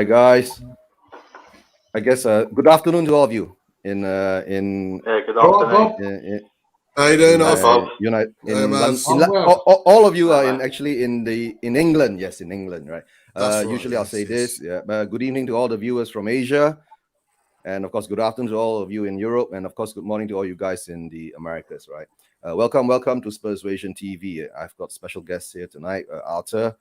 Hi guys. I guess good afternoon to all of you in Good afternoon. How you doing, Alf? United Hey, Maz. all of you are Hi, in Maz. actually in England. Yes, in England, right? That's right, Usually I'll yes, say yes. this. Yeah. Good evening to all the viewers from Asia, and of course, good afternoon to all of you in Europe, and of course, good morning to all you guys in the Americas, right? Welcome to Spurs Vision TV. I've got special guests here tonight, Arthur,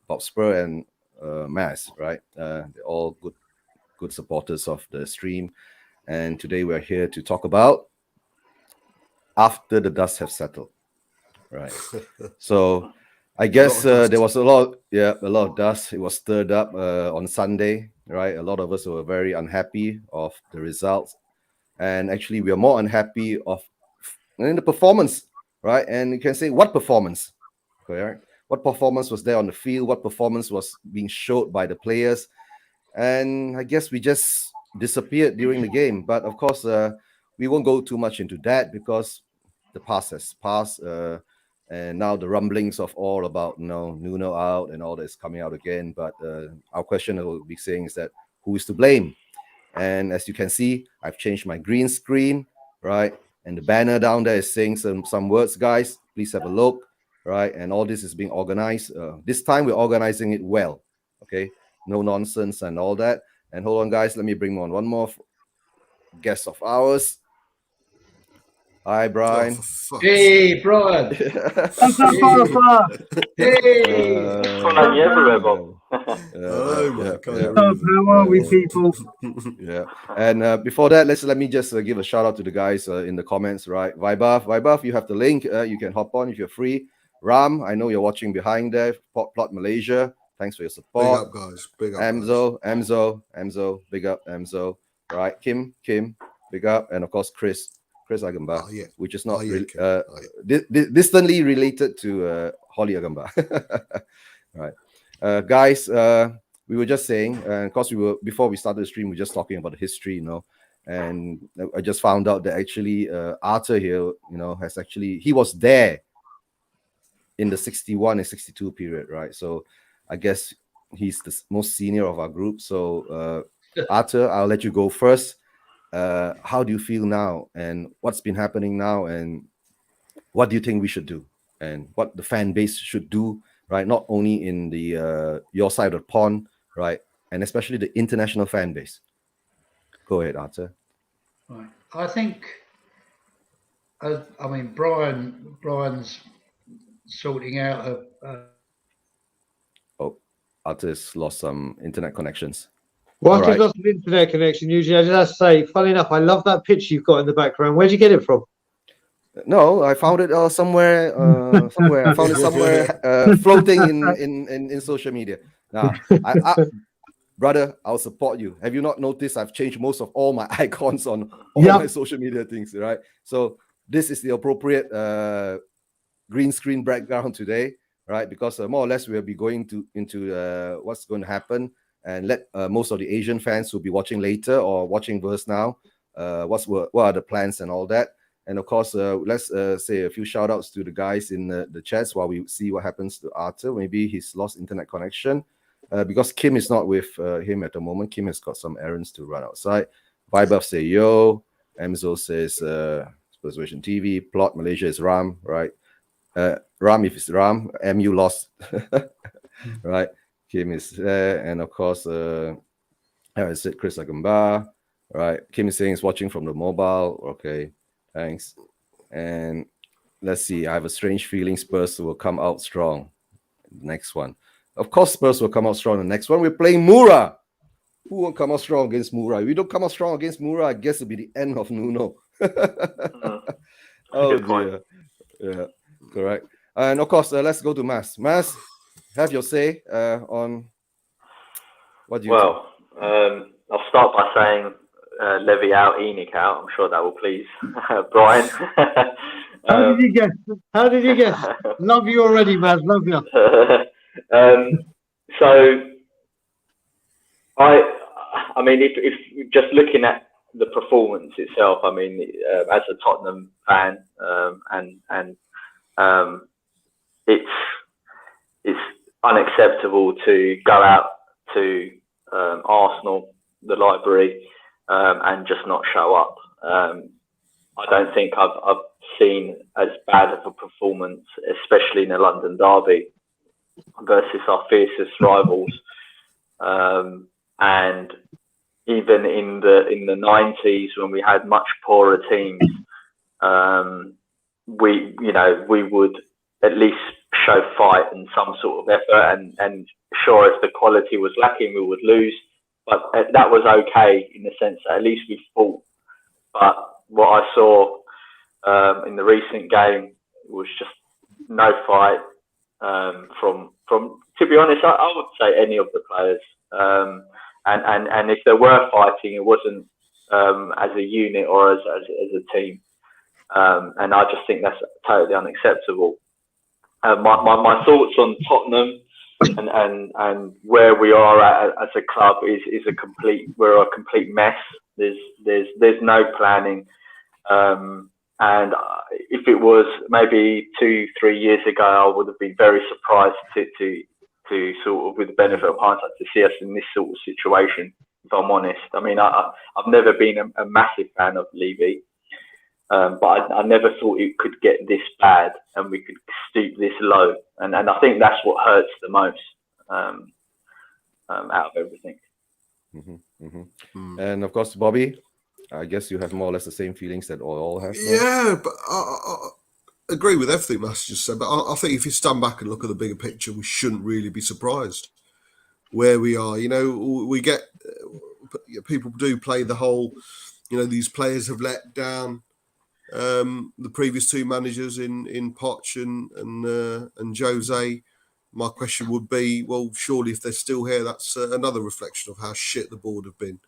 Bob Spur, and Maz, right? They're all good supporters of the stream. And today we're here to talk about after the dust have settled, right? So I guess there was a lot of dust. It was stirred up on Sunday, right? A lot of us were very unhappy of the results, and actually we are more unhappy of the performance, right? And you can say what performance, correct? What performance was there on the field? What performance was being showed by the players? And I guess we just disappeared during the game. But of course, we won't go too much into that because the past has passed, and now the rumblings of all about Nuno out and all that is coming out again. But our question will be saying is that who is to blame? And as you can see, I've changed my green screen, right? And the banner down there is saying some words, guys. Please have a look, right? And all this is being organized. This time we're organizing it well, okay? No nonsense and all that. And hold on, guys. Let me bring on one more guest of ours. Hi, Brian. Hey, Brian. What's up, Alpha? Hey. Following you everywhere, Bob. How are we, people? Yeah. And before that, let me just give a shout out to the guys in the comments, right? Vibuff, you have the link. You can hop on if you're free. Ram, I know you're watching behind there. Plot Malaysia. Thanks for your support. Big up, guys. Big up, Amzo, big up, Amzo. Right, Kim, big up, and of course Chris Agamba, which is not distantly related to Holly Agamba. Right, guys. We were just saying, of course, before we started the stream, we were just talking about the history, and I just found out that actually Arthur here, he was there in the 61 and 62 period, right? So I guess he's the most senior of our group. So Arthur, I'll let you go first. How do you feel now, and what's been happening now, and what do you think we should do, and what the fan base should do, right? Not only in the your side of the pond, right, and especially the international fan base. Go ahead, Arthur. Right. I think, Brian's sorting out Arthur's lost some internet connections. Whilst he's lost an internet connection, usually I just have to say, funny enough, I love that picture you've got in the background. Where'd you get it from? No, I found it somewhere. I found it somewhere floating in social media. Now, brother, I'll support you. Have you not noticed I've changed most of all my icons on all my social media things, right? So this is the appropriate green screen background today, right? Because more or less we'll be going into what's going to happen, and let most of the Asian fans who'll be watching later or watching verse now, what are the plans and all that. And of course, let's say a few shout outs to the guys in the chats while we see what happens to Arthur. Maybe he's lost internet connection because Kim is not with him at the moment. Kim has got some errands to run outside. Vibuff say yo. Amzo says Spurs Vision TV. Plot Malaysia is Ram, right? Ram, if it's Ram, MU lost, right? Kim is there, and of course, I said Chris Agamba, right? Kim is saying he's watching from the mobile. Okay, thanks. And let's see. I have a strange feeling Spurs will come out strong. Next one, of course, Spurs will come out strong. The next one, we're playing Mura. Who won't come out strong against Mura? If we don't come out strong against Mura, I guess it'll be the end of Nuno. Oh dear. Yeah, correct. And of course, let's go to Maz. Maz, have your say on what do you think? I'll start by saying Levy out, Enoch out. I'm sure that will please Brian. How did you guess? Love you already, Maz. Love you. So, I mean, if just looking at the performance itself, I mean, as a Tottenham fan, it's unacceptable to go out to Arsenal, the library, and just not show up. I don't think I've seen as bad of a performance, especially in a London derby versus our fiercest rivals. And even in the 90s, when we had much poorer teams, we would at least show fight and some sort of effort. And sure, if the quality was lacking, we would lose. But that was okay in the sense that at least we fought. But what I saw in the recent game was just no fight from to be honest, I would say any of the players. And if they were fighting, it wasn't as a unit or as a team. And I just think that's totally unacceptable. My thoughts on Tottenham and where we are at as a club is we're a complete mess. There's no planning. And if it was maybe 2-3 years ago, I would have been very surprised to sort of, with the benefit of hindsight, to see us in this sort of situation, if I'm honest. I mean, I've never been a massive fan of Levy, but I never thought it could get this bad and we could stoop this low. And I think that's what hurts the most out of everything. Mm-hmm, mm-hmm. And of course, Bobby, I guess you have more or less the same feelings that all have. Yeah, but I agree with everything Matt's just said. But I think if you stand back and look at the bigger picture, we shouldn't really be surprised where we are. You know, we get people do play the whole. You know, these players have let down the previous two managers in Poch and Jose. My question would be, well, surely if they're still here, that's another reflection of how shit the board have been.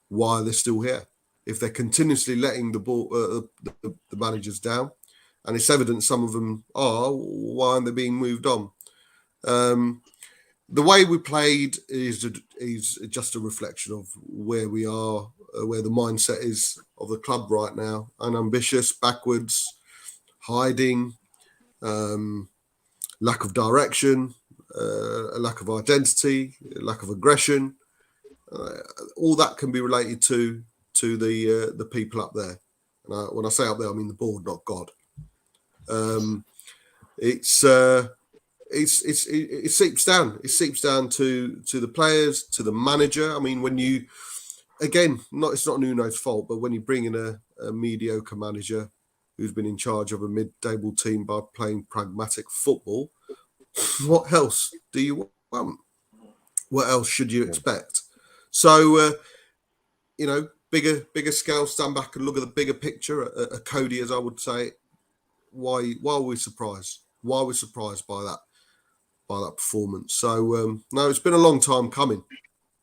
Why they're still here? If they're continuously letting the managers down, and it's evident some of them are, why aren't they being moved on? The way we played is just a reflection of where we are, where the mindset is of the club right now. Unambitious, backwards, hiding, lack of direction, a lack of identity, a lack of aggression. All that can be related to the people up there. And when I say up there, I mean the board, not God. It seeps down. It seeps down to the players, to the manager. I mean, when you, again, it's not Nuno's fault, but when you bring in a mediocre manager who's been in charge of a mid-table team by playing pragmatic football, what else do you want? What else should you expect? So, bigger scale, stand back and look at the bigger picture. A Cody, as I would say, why are we surprised? Why are we surprised by that performance? So no, it's been a long time coming.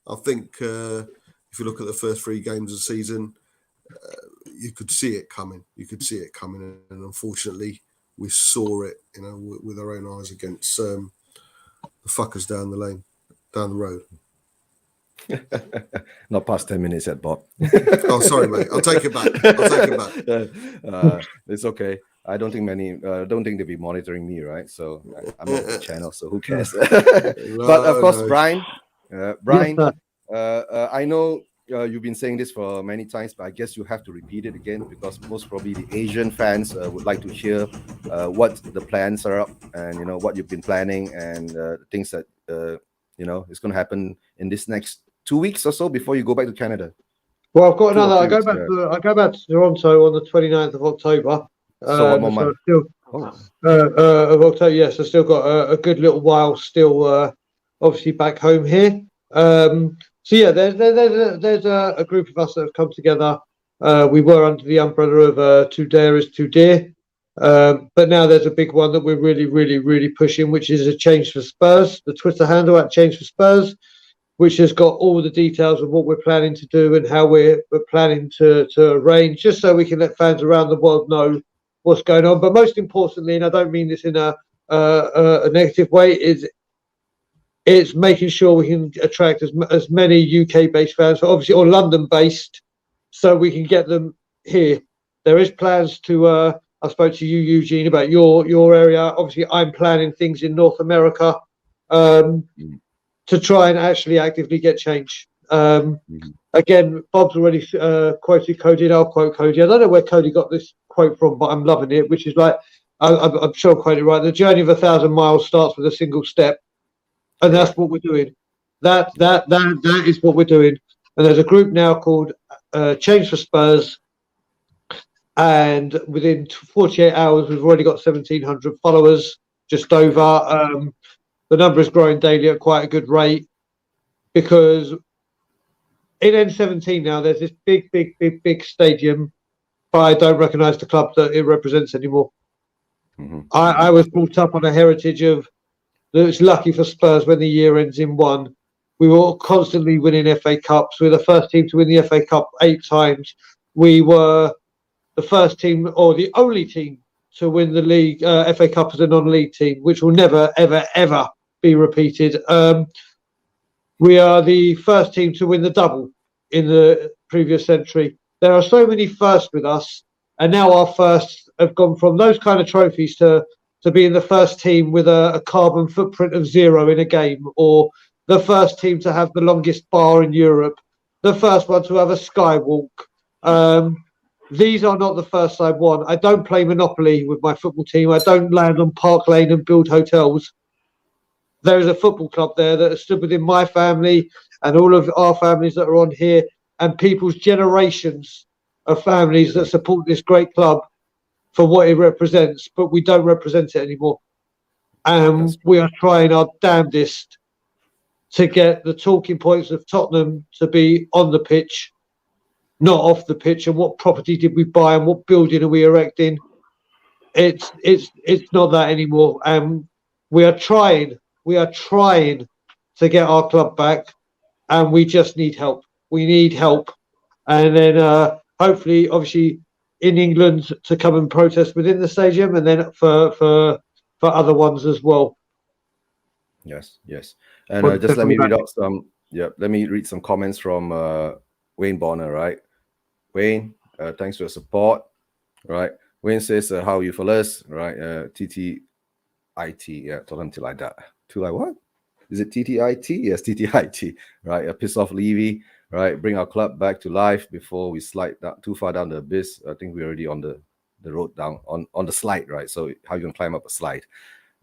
I think if you look at the first 3 games of the season, you could see it coming. And unfortunately, we saw it, with our own eyes against the fuckers down the road. Not past 10 minutes yet, Bob. Oh, sorry, mate. I'll take it back. It's okay. I don't think they'll be monitoring me, right? So I'm not the channel, so who cares? But of course, Brian, I know you've been saying this for many times, but I guess you have to repeat it again because most probably the Asian fans would like to hear what the plans are up and what you've been planning and things that is going to happen in this next 2 weeks or so before you go back to Canada. Well, I've got another. I go back to Toronto on the 29th of October. So 1 more month. Of October, yes. I still got a good little while still, obviously back home here. So yeah, there's a group of us that have come together. We were under the umbrella of Too Dare is Too Dear, but now there's a big one that we're really, really, really pushing, which is a Change for Spurs. The Twitter handle at Change for Spurs, which has got all the details of what we're planning to do and how we're planning to arrange, just so we can let fans around the world know what's going on. But most importantly, and I don't mean this in a negative way, it's making sure we can attract as many UK-based fans, obviously, or London-based, so we can get them here. There is plans to. I spoke to you, Eugene, about your area. Obviously, I'm planning things in North America to try and actually actively get change. Again, Bob's already quoted Cody, and I'll quote Cody. I don't know where Cody got this quote from, but I'm loving it, which is like, I'm sure I quoted it right. The journey of 1,000 miles starts with a single step, and that's what we're doing. That is what we're doing. And there's a group now called Change for Spurs, and within 48 hours, we've already got 1,700 followers, just over. The number is growing daily at quite a good rate, because in N17 now, there's this big stadium, but I don't recognise the club that it represents anymore. I was brought up on a heritage of that. It's lucky for Spurs when the year ends in one. We were constantly winning FA Cups. We were the first team to win the FA Cup 8 times. We were the first team, or the only team, to win the league FA Cup as a non-league team, which will never, ever be repeated. We are the first team to win the double in the previous century. There are so many firsts with us, and now our firsts have gone from those kind of trophies to being the first team with a carbon footprint of 0 in a game, or the first team to have the longest bar in Europe, the first one to have a skywalk. These are not the first I've won. I don't play Monopoly with my football team. I don't land on Park Lane and build hotels. There is a football club there that has stood within my family and all of our families that are on here, and people's generations of families that support this great club for what it represents, but we don't represent it anymore. And we are trying our damnedest to get the talking points of Tottenham to be on the pitch, not off the pitch. And what property did we buy, and what building are we erecting? It's not that anymore. And we are trying to get our club back, and we just need help. We need help. And then hopefully, obviously, in England to come and protest within the stadium, and then for other ones as well. Yes. And just let me read out some. Yeah, let me read some comments from Wayne Bonner. Right, Wayne, thanks for your support. Right, Wayne says, "How are you fellas?" Right, TTIT. Yeah, told him to like that. To like what? Is it TTIT? Yes, TTIT. Right, piss off Levy. Right, bring our club back to life before we slide too far down the abyss. I think we're already on the road down on the slide, right? So how you gonna climb up a slide?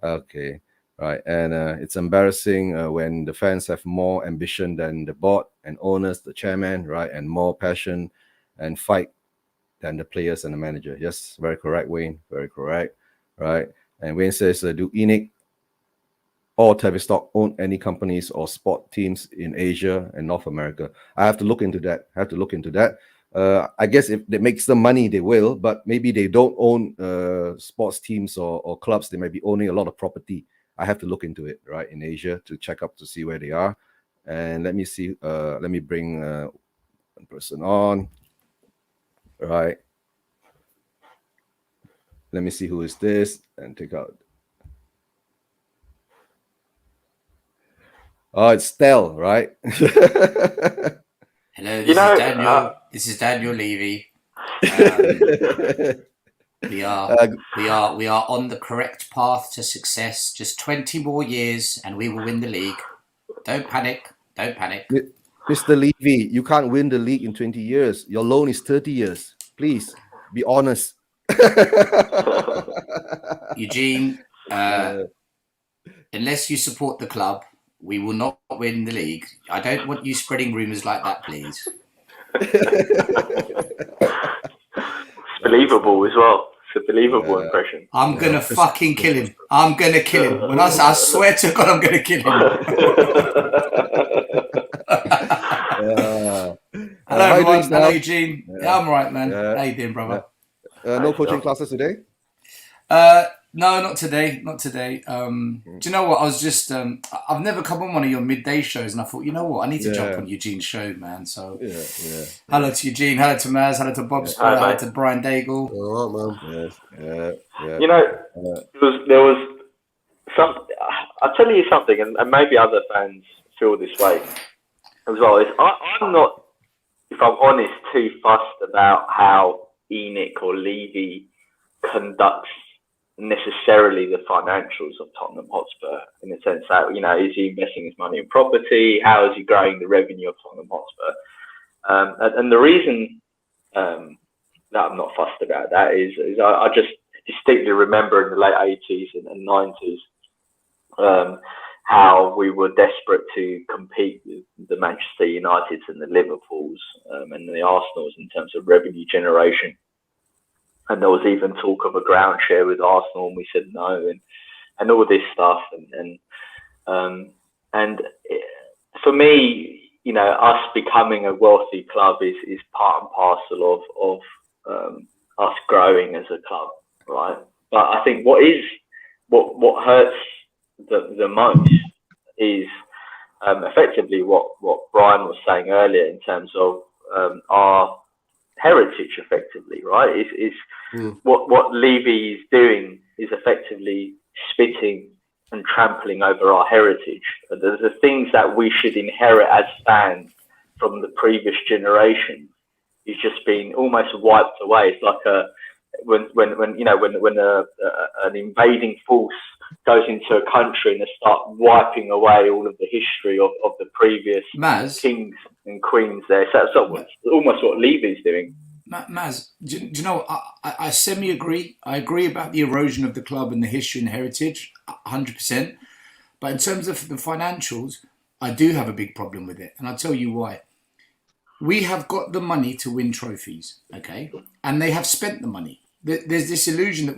Okay, right. And it's embarrassing when the fans have more ambition than the board and owners, the chairman, right, and more passion and fight than the players and the manager. Yes, very correct, Wayne. Very correct, right? And Wayne says, do ENIC or Tavistock own any companies or sport teams in Asia and North America? I have to look into that. I guess if it makes them money, they will, but maybe they don't own sports teams or clubs. They might be owning a lot of property. I have to look into it, right, in Asia to check up to see where they are. And let me see. Let me bring one person on. Right. Let me see who is this and take out. Oh, it's Stel, right? Hello, this is Daniel. This is Daniel Levy. We are on the correct path to success. Just 20 more years, and we will win the league. Don't panic. Mr. Levy, you can't win the league in 20 years. Your loan is 30 years. Please be honest. Eugene, unless you support the club, we will not win the league. I don't want you spreading rumours like that, please. It's believable as well. It's a believable impression. I'm going to fucking kill him. I'm going to kill him. When I swear to God, I'm going to kill him. Hello, everyone. Hello, Eugene. Yeah, I'm all right, man. How you doing, brother? No coaching classes today? No, not today. Do you know what? I was just, I've never come on one of your midday shows, and I thought, you know what? I need to jump on Eugene's show, man. So, hello to Eugene, hello to Maz, hello to Bob Scott, hello to Brian Daigle. All right, man. You know, there was some. I'll tell you something, and maybe other fans feel this way as well. I'm not, if I'm honest, too fussed about how ENIC or Levy conducts necessarily the financials of Tottenham Hotspur, in the sense that, you know, is he investing his money in property? How is he growing the revenue of Tottenham Hotspur? And the reason that I'm not fussed about that is I just distinctly remember in the late 80s and 90s how we were desperate to compete with the Manchester Uniteds and the Liverpools and the Arsenals in terms of revenue generation. And there was even talk of a ground share with Arsenal, and we said no, and all this stuff. And for me, you know, us becoming a wealthy club is part and parcel of us growing as a club, right? But I think what hurts the most is effectively what Brian was saying earlier in terms of our heritage, effectively, right? Is what Levy is doing is effectively spitting and trampling over our heritage. The things that we should inherit as fans from the previous generation is just being almost wiped away. It's like when an invading force goes into a country and they start wiping away all of the history of the previous kings and queens there. So that's almost what Levy's doing. Maz, do you know, I semi-agree. I agree about the erosion of the club and the history and heritage, 100%. But in terms of the financials, I do have a big problem with it. And I'll tell you why. We have got the money to win trophies, okay? And they have spent the money. There's this illusion that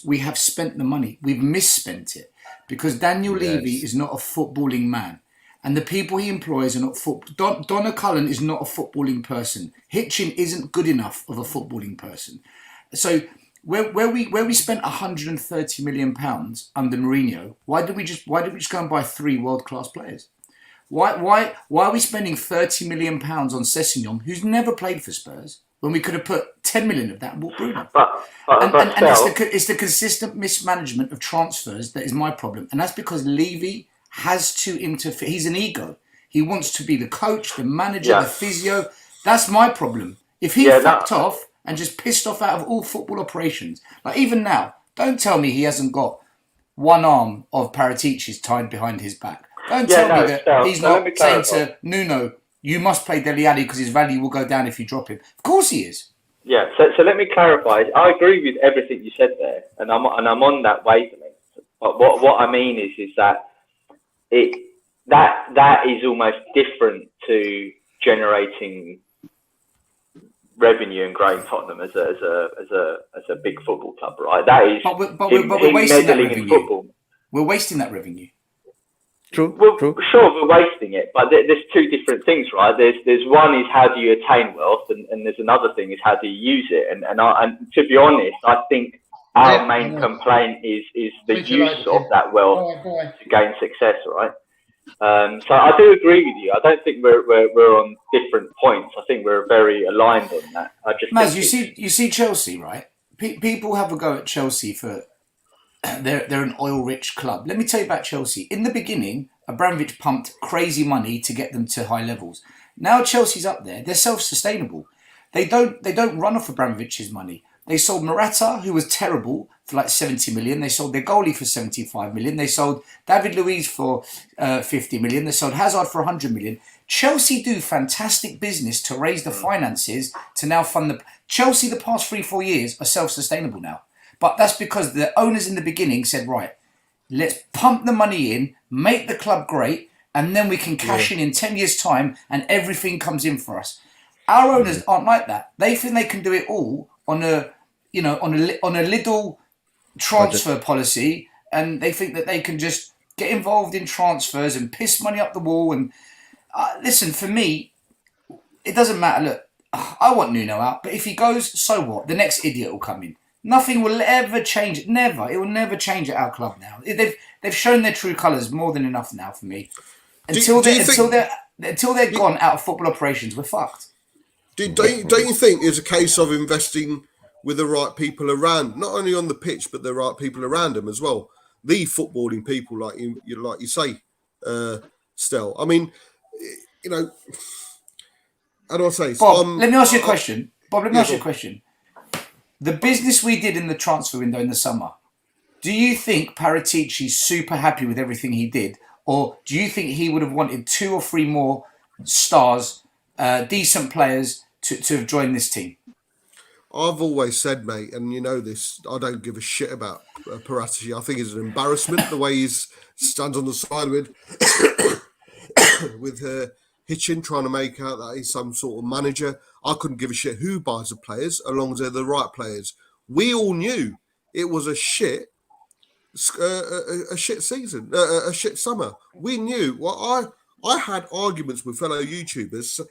we have spent the money. We've misspent it because Daniel Levy is not a footballing man. And the people he employs are not football. Donna Cullen is not a footballing person. Hitchin isn't good enough of a footballing person. So where we spent £130 million under Mourinho, why did we just go and buy 3 world-class players? Why are we spending £30 million on Sessegnon, who's never played for Spurs, when we could have put 10 million of that and bought Bruno? And it's the consistent mismanagement of transfers that is my problem. And that's because Levy has to interfere. He's an ego. He wants to be the coach, the manager, the physio. That's my problem. If he fucked off and just pissed off out of all football operations, like even now, don't tell me he hasn't got one arm of Paratici's tied behind his back. Don't tell me that he's not saying to Nuno, you must play Dele Alli because his value will go down if you drop him. Of course he is. Yeah, so let me clarify. I agree with everything you said there, and I'm on that wavelength. But what I mean is that that is almost different to generating revenue and growing Tottenham as a big football club, right? That is, but we're wasting that revenue. We're wasting that revenue. True. Sure, we're wasting it, but there's 2 different things, right? There's one is how do you attain wealth, and there's another thing is how do you use it. And to be honest, I think our main complaint is the use of that wealth to gain success, right? So I do agree with you. I don't think we're on different points. I think we're very aligned on that. Maz, you see Chelsea, right? People have a go at Chelsea for they're an oil-rich club. Let me tell you about Chelsea. In the beginning, Abramovich pumped crazy money to get them to high levels. Now Chelsea's up there. They're self-sustainable. They don't run off Abramovich's money. They sold Morata, who was terrible, for like 70 million. They sold their goalie for 75 million. They sold David Luiz for 50 million. They sold Hazard for 100 million. Chelsea do fantastic business to raise the finances to now fund the... Chelsea, the past 3-4 years, are self-sustainable now. But that's because the owners in the beginning said, right, let's pump the money in, make the club great, and then we can cash in 10 years' time and everything comes in for us. Our owners aren't like that. They think they can do it all on a little transfer policy, and they think that they can just get involved in transfers and piss money up the wall. And listen, for me, it doesn't matter. Look, I want Nuno out, but if he goes, so what? The next idiot will come in. Nothing will ever change. Never. It will never change at our club now. They've shown their true colours more than enough now for me. Until they're gone out of football operations, we're fucked. Don't you think it's a case of investing with the right people around, not only on the pitch, but the right people around them as well? The footballing people, like you say, Stel. I mean, you know, how do I say? Bob, let me ask you a question. The business we did in the transfer window in the summer, do you think Paratici's super happy with everything he did, or do you think he would have wanted 2 or 3 more stars, decent players to have joined this team? I've always said, mate, and you know this, I don't give a shit about Paratici. I think it's an embarrassment the way he stands on the side with Hitchin trying to make out that he's some sort of manager. I couldn't give a shit who buys the players, as long as they're the right players. We all knew it was a shit season, a shit summer. We knew. Well, I had arguments with fellow YouTubers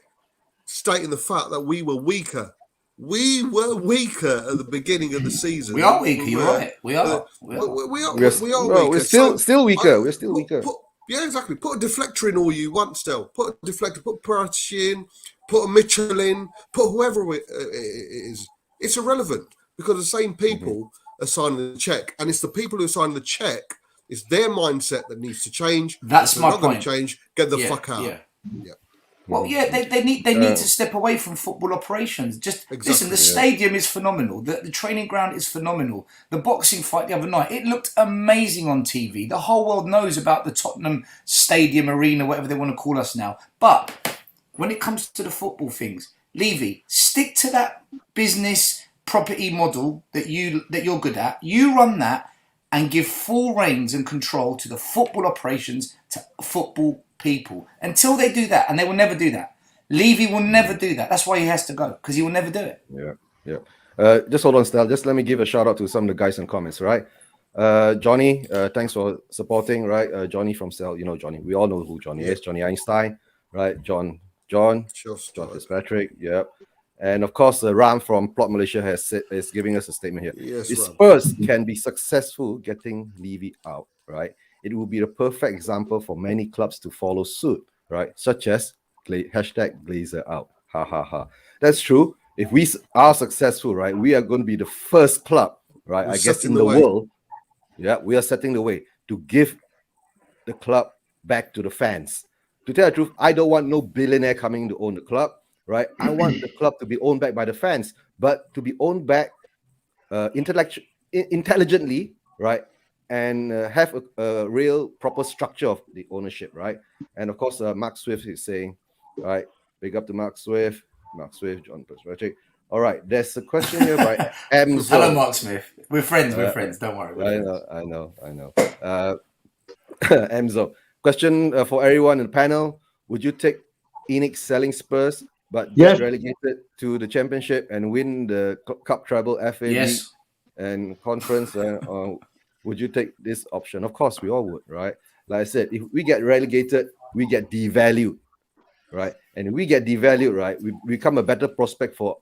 stating the fact that we were weaker. We were weaker at the beginning of the season. We are weaker. You're right. We are. We are weaker. We're still weaker. We're still weaker. Yeah, exactly. Put a deflector in all you want still. Put a deflector, put Paratici in, put a Mitchell in, put whoever it is. It's irrelevant because the same people are signing the check. And it's the people who are signing the check, it's their mindset that needs to change. That's my point. Not going to change, get the fuck out. Yeah. Well, yeah, they need to step away from football operations. Listen, the stadium is phenomenal. The training ground is phenomenal. The boxing fight the other night, it looked amazing on TV. The whole world knows about the Tottenham Stadium Arena, whatever they want to call us now. But when it comes to the football things, Levy, stick to that business property model that you're good at. You run that and give full reins and control to the football operations, to football people. Until they do that, and they will never do that. Levy will never do that. That's why he has to go, because he will never do it. Yeah. Just hold on, Stel. Just let me give a shout out to some of the guys in comments, right? Johnny, thanks for supporting, right? Johnny from Stel, you know Johnny. We all know who Johnny is. Johnny Einstein, right? John Fitzpatrick, yeah. And of course, Ram from Plot Malaysia is giving us a statement here. Yes, if Spurs can be successful getting Levy out, right? It will be the perfect example for many clubs to follow suit, right? Such as #Glazer out. Ha ha ha. That's true. If we are successful, right, we are going to be the first club, right? I guess in the world. Yeah, we are setting the way to give the club back to the fans. To tell the truth, I don't want no billionaire coming to own the club, right? I want the club to be owned back by the fans, but to be owned back intelligently, right? And have a real proper structure of the ownership, right? And of course, Mark Swift is saying, right, big up to Mark Swift, John Fitzpatrick. All right, there's a question here by Emzo. Hello, Mark Smith. We're friends. Don't worry. I know. Emzo. Question for everyone in the panel: would you take Enix selling Spurs, but get relegated to the Championship and win the Cup treble, FA League and Conference? Would you take this option? Of course, we all would, right? Like I said, if we get relegated, we get devalued, right? And if we get devalued, right, we become a better prospect for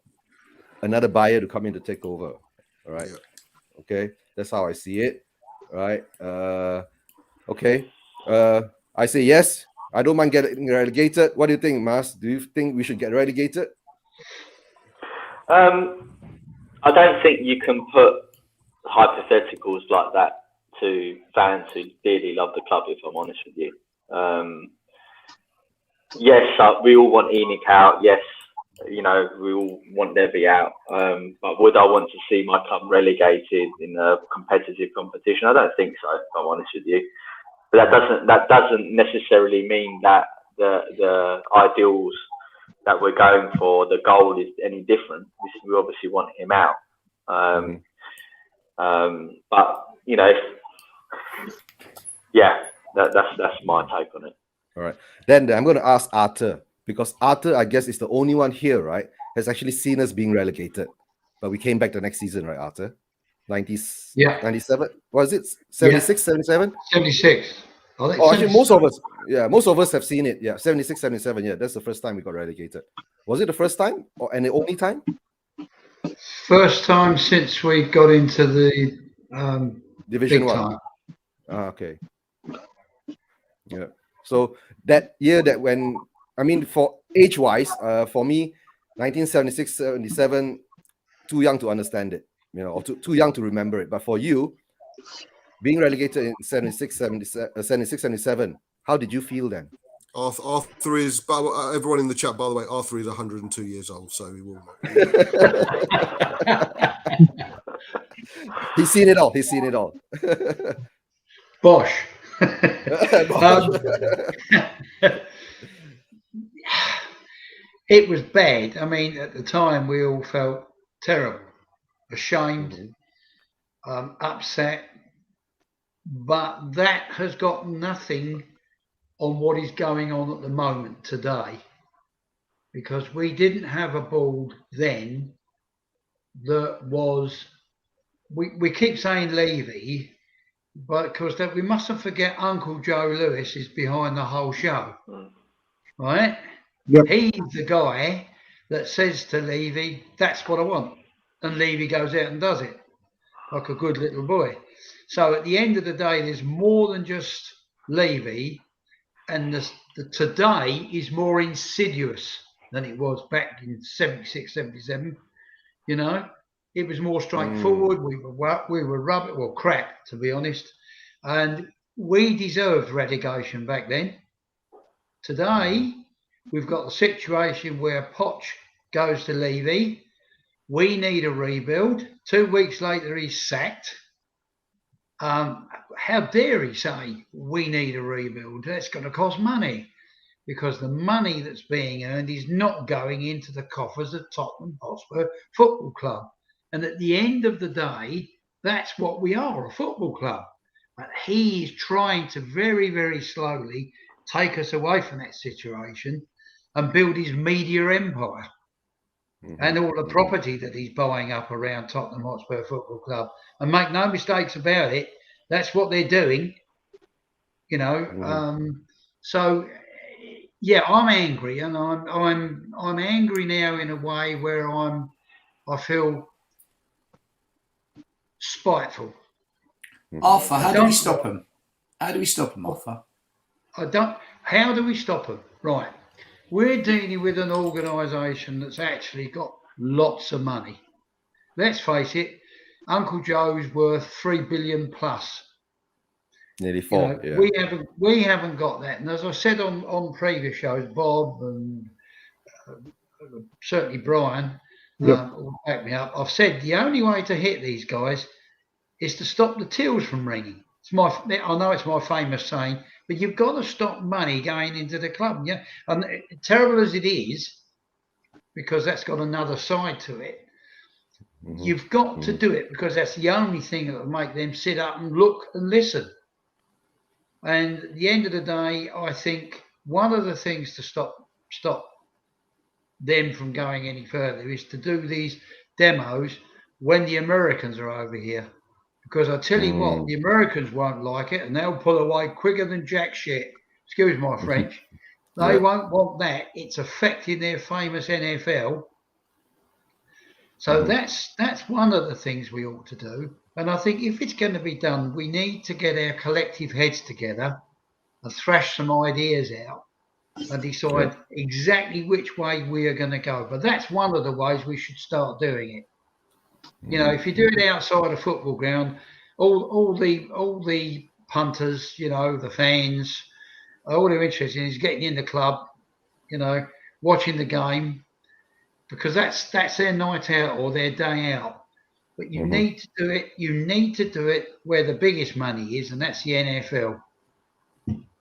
another buyer to come in to take over, all right? Yeah. Okay, that's how I see it, right? Okay, I say yes. I don't mind getting relegated. What do you think, Mas? Do you think we should get relegated? I don't think you can put hypotheticals like that to fans who dearly love the club, if I'm honest with you. Yes, we all want ENIC out. Yes, you know, we all want Levy out. But would I want to see my club relegated in a competitive competition? I don't think so, if I'm honest with you. But that doesn't necessarily mean that the ideals that we're going for, the goal is any different. We obviously want him out. But you know, that's my take on it. All right, then I'm going to ask Arthur, because Arthur, I guess, is the only one here, right, has actually seen us being relegated, but we came back the next season, right, Arthur? 97. Was it 76, 77? 76. Actually, most of us have seen it. Yeah, 76, 77. Yeah, that's the first time we got relegated. Was it the first time and the only time? First time since we got into the Division 1. Okay. Yeah. So that year for age-wise, for me, 1976, 77, too young to understand it, you know, or too young to remember it. But for you, being relegated in 76, 77, how did you feel then? Arthur is, everyone in the chat, by the way, Arthur is 102 years old, so he will know. He's seen it all. He's seen it all. Bosh. It was bad. I mean, at the time, we all felt terrible, ashamed, upset. But that has got nothing on what is going on at the moment today, because we didn't have a board then that was. We keep saying Levy, but because that we mustn't forget Uncle Joe Lewis is behind the whole show, right? Yep. He's the guy that says to Levy, "That's what I want," and Levy goes out and does it like a good little boy. So at the end of the day, there's more than just Levy, and the today is more insidious than it was back in 76, 77. You know, it was more straightforward. We were rubbish, well, crap, to be honest, and we deserved relegation back then. Today, we've got the situation where Poch goes to Levy. We need a rebuild. 2 weeks later, he's sacked. How dare he say we need a rebuild? That's going to cost money, because the money that's being earned is not going into the coffers of Tottenham Hotspur Football Club. And at the end of the day, that's what we are, a football club. But he is trying to very, very slowly take us away from that situation and build his media empire and all the property that he's buying up around Tottenham Hotspur Football Club. And make no mistakes about it, that's what they're doing, you know. So yeah, I'm angry, and I'm angry now in a way where I feel spiteful. Arthur, how do we stop him? How do we stop him, Arthur? How do we stop him? Right. We're dealing with an organisation that's actually got lots of money. Let's face it, Uncle Joe's worth 3 billion plus. Nearly 4. You know, we haven't got that. And as I said on previous shows, Bob and certainly Brian will back me up. I've said the only way to hit these guys is to stop the tills from ringing. I know it's my famous saying, but you've got to stop money going into the club. Yeah, and terrible as it is, because that's got another side to it. You've got to do it, because that's the only thing that will make them sit up and look and listen. And at the end of the day, I think one of the things to stop them from going any further is to do these demos when the Americans are over here. Because I tell you what, the Americans won't like it, and they'll pull away quicker than jack shit. Excuse my French. They won't want that. It's affecting their famous NFL. So that's one of the things we ought to do. And I think if it's going to be done, we need to get our collective heads together and thrash some ideas out and decide exactly which way we are going to go. But that's one of the ways we should start doing it. You know, if you do it outside a football ground, all the punters, you know, the fans, all they're interested in is getting in the club, you know, watching the game, because that's their night out or their day out. But you need to do it. You need to do it where the biggest money is, and that's the NFL.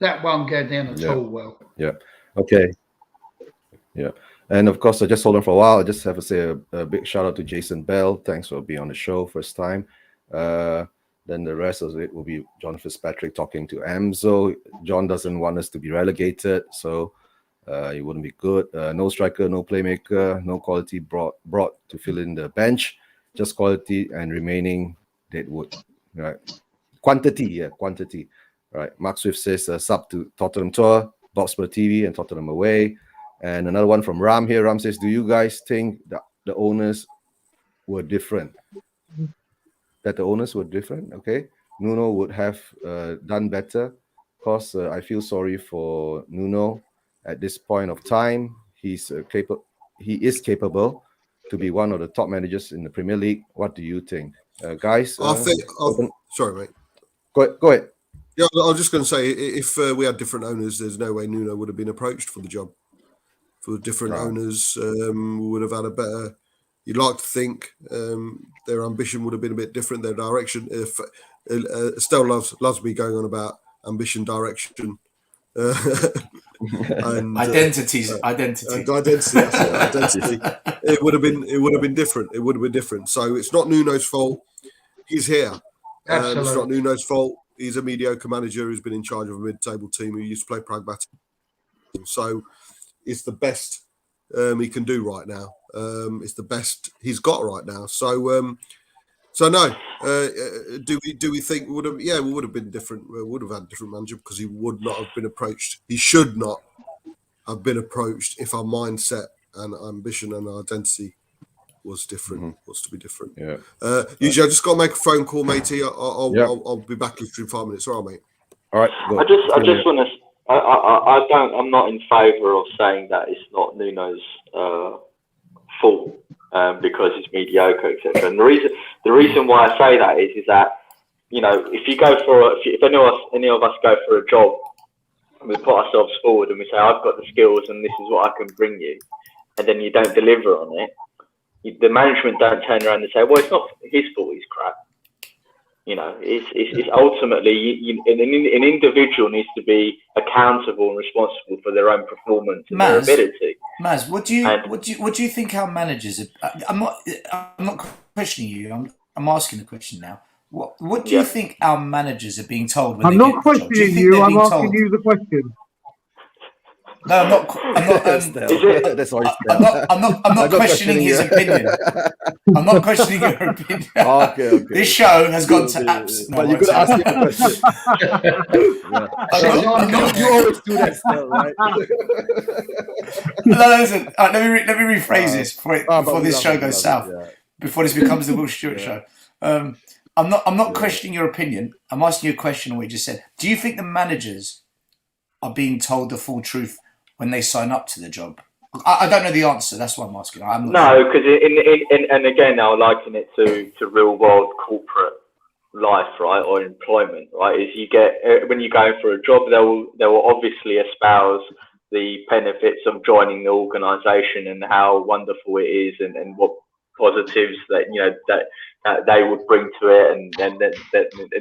That won't go down at all well. Yeah. Okay. Yeah. And of course, I just hold on for a while. I just have to say a big shout out to Jason Bell. Thanks for being on the show first time. Then the rest of it will be John Fitzpatrick talking to Amzo. John doesn't want us to be relegated, so it wouldn't be good. No striker, no playmaker, no quality brought to fill in the bench. Just quality and remaining deadwood. Right. Quantity. Right. Mark Swift says sub to Tottenham Tour, Boxper TV, and Tottenham away. And another one from Ram here. Ram says, do you guys think that the owners were different? That the owners were different? Okay. Nuno would have done better. Of course, I feel sorry for Nuno at this point of time. He is capable to be one of the top managers in the Premier League. What do you think? Guys? Sorry, mate. Go ahead. Yeah, I was just going to say, if we had different owners, there's no way Nuno would have been approached for the job. For different owners, we would have had a better, you'd like to think their ambition would have been a bit different, their direction. Estelle loves me going on about ambition, direction, and identity. Identity. It would have been different. It would have been different. So it's not Nuno's fault. He's here. It's not Nuno's fault. He's a mediocre manager who's been in charge of a mid-table team who used to play pragmatic. So it's the best he can do right now. It's the best he's got right now. So no. Do we think we would have? Yeah, we would have been different. We would have had a different manager because he would not have been approached. He should not have been approached if our mindset and ambition and identity was different. Was to be different. Yeah. Usually, I just got to make a phone call, matey. I'll be back in 5 minutes. All right, mate. All right. I just want to. I'm not in favour of saying that it's not Nuno's fault because it's mediocre, etc. And the reason why I say that is that, you know, if any of us go for a job and we put ourselves forward and we say, I've got the skills and this is what I can bring you, and then you don't deliver on it, the management don't turn around and say, well, it's not his fault, he's crap. You know, it's ultimately an individual needs to be accountable and responsible for their own performance and their ability. Maz, what do you think our managers are? I'm not questioning you. I'm asking the question now. What do you think our managers are being told? When I'm not questioning you. I'm asking you the question. No, I'm not. That's all. I'm not questioning his opinion. I'm not questioning your opinion. Okay. This show has gone to apps. But you could ask him a question. You always do that still, right? No, listen. Let me rephrase this before this show goes south. Yeah. Before this becomes the Will Stewart show. I'm not questioning your opinion. I'm asking you a question on what you just said. Do you think the managers are being told the full truth when they sign up to the job? I don't know the answer. That's what I'm asking. No, because and again, I'll liken it to real world corporate life, right, or employment, right? Is you get when you're going for a job, they will obviously espouse the benefits of joining the organisation and how wonderful it is, and what positives that that they would bring to it, and then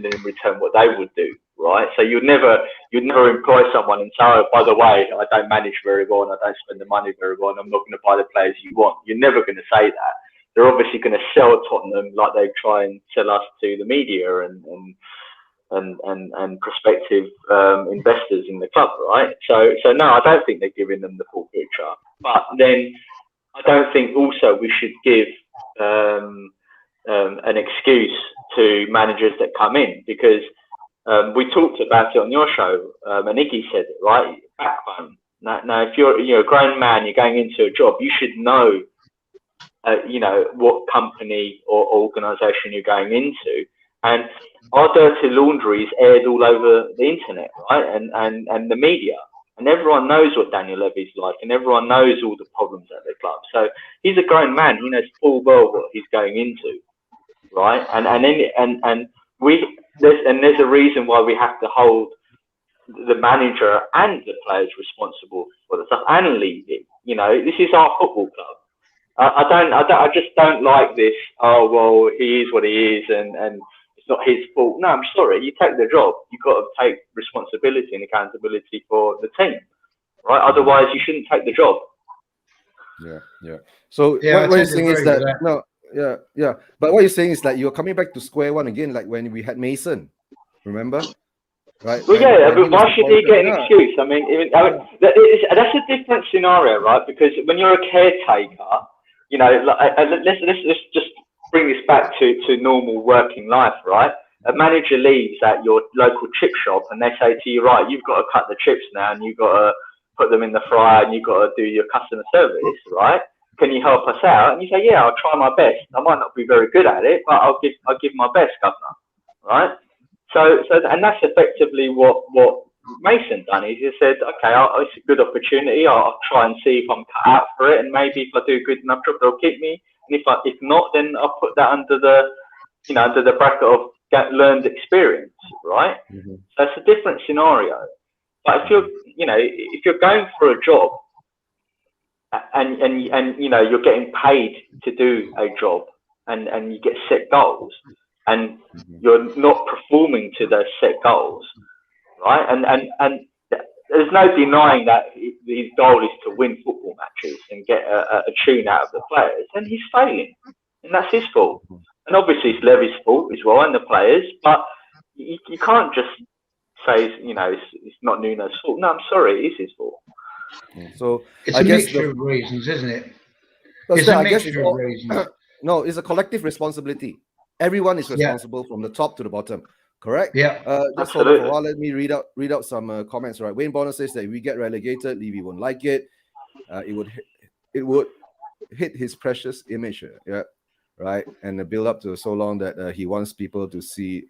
in return what they would do. Right, so you'd never employ someone and say, oh, by the way, I don't manage very well and I don't spend the money very well and I'm not going to buy the players you want. You're never going to say that. They're obviously going to sell Tottenham like they try and sell us to the media and prospective investors in the club, right? So no, I don't think they're giving them the full picture. But then I don't think also we should give an excuse to managers that come in, because we talked about it on your show, and Iggy said it, right? Backbone. Now, if you're a grown man, you're going into a job, you should know, what company or organisation you're going into. And our dirty laundry is aired all over the internet, right? And the media. And everyone knows what Daniel Levy's like, and everyone knows all the problems at the club. So he's a grown man. He knows full well what he's going into, right? There's a reason why we have to hold the manager and the players responsible for the stuff and lead it. You know, this is our football club. I just don't like this. Oh well, he is what he is, and it's not his fault. No, I'm sorry. You take the job. You've got to take responsibility and accountability for the team, right? Otherwise, you shouldn't take the job. Yeah. So what you're saying is that no. Yeah. But what you're saying is that you're coming back to square one again, like when we had Mason. Remember? Right. Well, but why should he get an excuse? I mean, that's a different scenario, right? Because when you're a caretaker, let's just bring this back to normal working life, right? A manager leaves at your local chip shop and they say to you, right, you've got to cut the chips now and you've got to put them in the fryer and you've got to do your customer service, right? Can you help us out? And you say, yeah, I'll try my best. I might not be very good at it, but I'll give my best, governor, right? So and that's effectively what Mason done. He said, okay, it's a good opportunity. I'll try and see if I'm cut out for it, and maybe if I do a good enough job, they'll keep me. And if not, then I'll put that under the bracket of learned experience, right? Mm-hmm. So it's a different scenario. But if you're going for a job, and you know, you're getting paid to do a job, and you get set goals, and you're not performing to those set goals, right? And there's no denying that his goal is to win football matches and get a tune out of the players, and he's failing, and that's his fault. And obviously it's Levy's fault as well, and the players, but you can't just say, you know, it's not Nuno's fault. No, I'm sorry, it is his fault. So it's a mixture of reasons, isn't it? It's a mixture of reasons. No, it's a collective responsibility. Everyone is responsible from the top to the bottom. Correct? Yeah. Just hold on for a while. Let me read out some comments. Right. Wayne Bonner says that if we get relegated, Levy won't like it. It would hit his precious image. Yeah. Right. And build up to so long that he wants people to see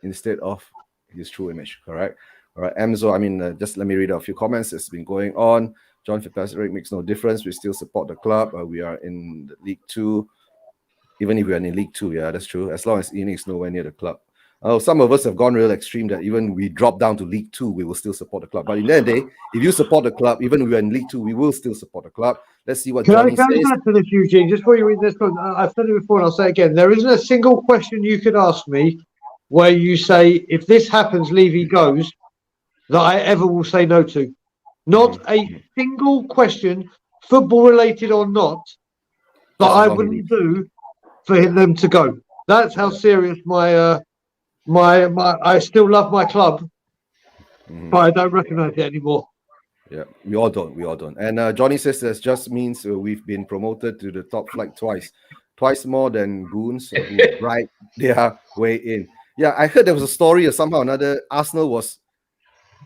instead of his true image. Correct. All right. Amzo, I mean, just let me read out a few comments. It's been going on. John Fitzpatrick makes no difference. We still support the club. We are in the League 2. Even if we are in League 2, yeah, that's true. As long as Ian is nowhere near the club. Some of us have gone real extreme that even we drop down to League 2, we will still support the club. But in the end of the day, if you support the club, even if we are in League 2, we will still support the club. Let's see what Johnny says. Can I add to this, Eugene? Just before you read this, I've said it before and I'll say it again. There isn't a single question you could ask me where you say, if this happens, Levy goes, that I ever will say no to. Not a single question, football related or not, that I wouldn't do for them to go. That's how serious my I still love my club, but I don't recognise it anymore. Yeah, we all don't. And Johnny says that just means we've been promoted to the top flight twice more than goons who bribed their way in. Yeah, I heard there was a story or somehow or another Arsenal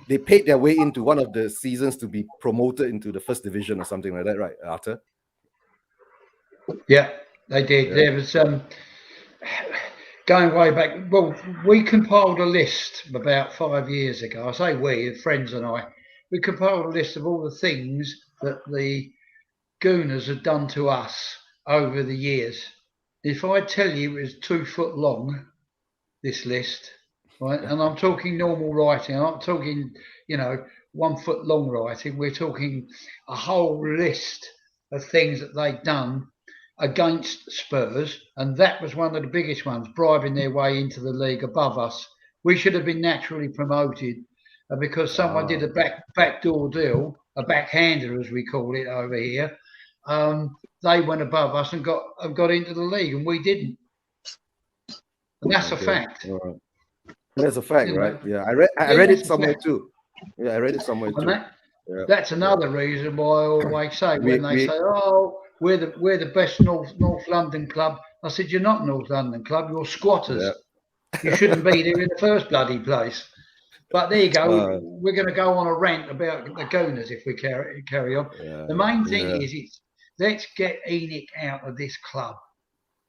they paid their way into one of the seasons to be promoted into the first division or something like that, right, Arthur? Yeah, they did. Yeah. There was going way back. Well, we compiled a list about 5 years ago. I say we, friends and I. We compiled a list of all the things that the Gooners had done to us over the years. If I tell you it was 2 foot long, this list, right? And I'm talking normal writing. I'm not talking, 1 foot long writing. We're talking a whole list of things that they'd done against Spurs, and that was one of the biggest ones, bribing their way into the league above us. We should have been naturally promoted because someone did a backdoor deal, a backhander as we call it over here. They went above us and got into the league, and we didn't. And that's a fact. Right. That's a fact, right? Yeah, I read it somewhere too. Yeah, I read it somewhere too. That's another reason why I always say when they say, "Oh, we're the best North London club," I said, "You're not North London club. You're squatters. Yeah. You shouldn't be there in the first bloody place." But there you go. We're going to go on a rant about the Gooners if we carry on. Yeah, the main thing is let's get Enoch out of this club.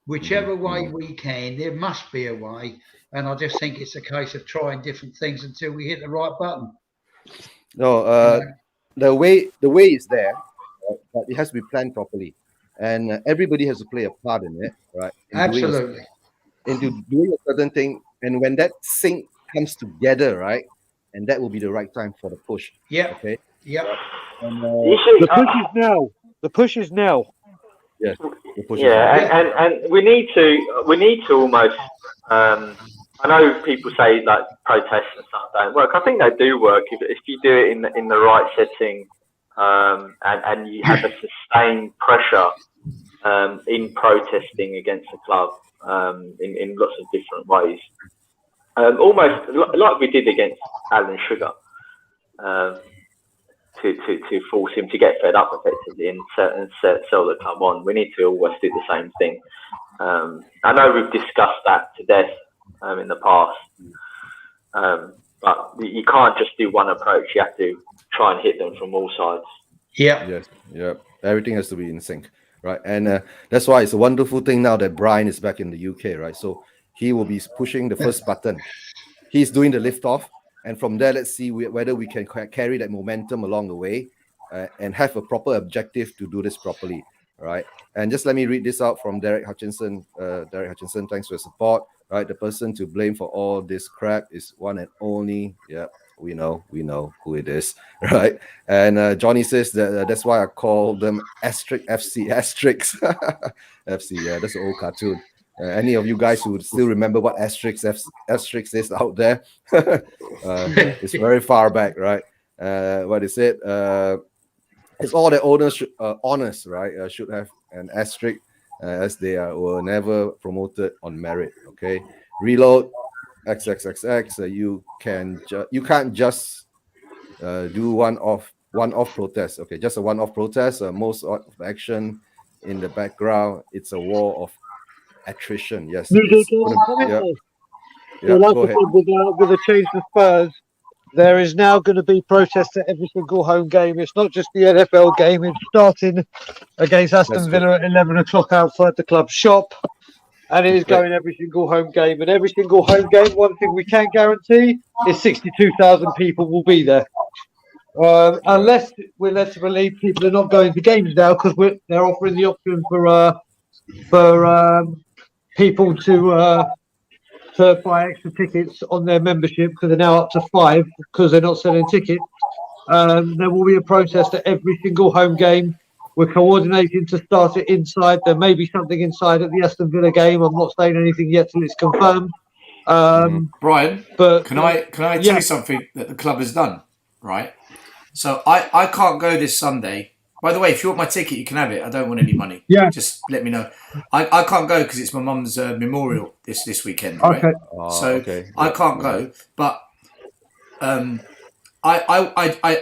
Whichever way we can, there must be a way. And I just think it's a case of trying different things until we hit the right button. No, the way is there, but it has to be planned properly, and everybody has to play a part in it, right? Absolutely. Into doing a certain thing, and when that sync comes together, right, and that will be the right time for the push. Yeah. Okay. Yeah. And, the push is now. The push is now. Yes. And we need to almost. I know people say like protests and stuff don't work. I think they do work if you do it in the right setting, and you have a sustained pressure in protesting against the club in lots of different ways. Almost like we did against Alan Sugar, to force him to get fed up effectively and sell the club on. We need to always do the same thing. I know we've discussed that to death in the past, but you can't just do one approach. You have to try and hit them from all sides. Yeah. Yes. Yeah. Everything has to be in sync, right? And that's why it's a wonderful thing now that Brian is back in the UK, right? So he will be pushing the first button. He's doing the lift off, and from there, let's see whether we can carry that momentum along the way and have a proper objective to do this properly, right? And just let me read this out from Derek Hutchinson. Derek Hutchinson, thanks for your support. Right, the person to blame for all this crap is one and only, we know who it is, right? And Johnny says that that's why I call them asterisk FC asterisk FC. Yeah, that's an old cartoon. Any of you guys who would still remember what asterisk is out there? It's very far back, right? What is it? It's all the owners honest, right? Should have an asterisk, as they were never promoted on merit. Okay, reload XXXX. You can't just do one-off protest. Okay, just a one-off protest. Most of the action in the background, it's a war of attrition. Yes. So like Go I ahead. said, with the change to Spurs, there is now going to be protests at every single home game. It's not just the NFL game. It's starting against Aston Villa at 11 o'clock outside the club shop. And it is going every single home game. And every single home game, one thing we can guarantee is 62,000 people will be there. Unless we're led to believe people are not going to games now because they're offering the option for people to buy extra tickets on their membership because they're now up to 5 because they're not selling tickets. There will be a protest at every single home game. We're coordinating to start it inside. There may be something inside at the Aston Villa game. I'm not saying anything yet till it's confirmed. Brian, but can I tell you something that the club has done? Right. So I can't go this Sunday. By the way, if you want my ticket, you can have it. I don't want any money. Yeah. Just let me know. I can't go because it's my mum's memorial this weekend. Right? Okay. I can't go. But I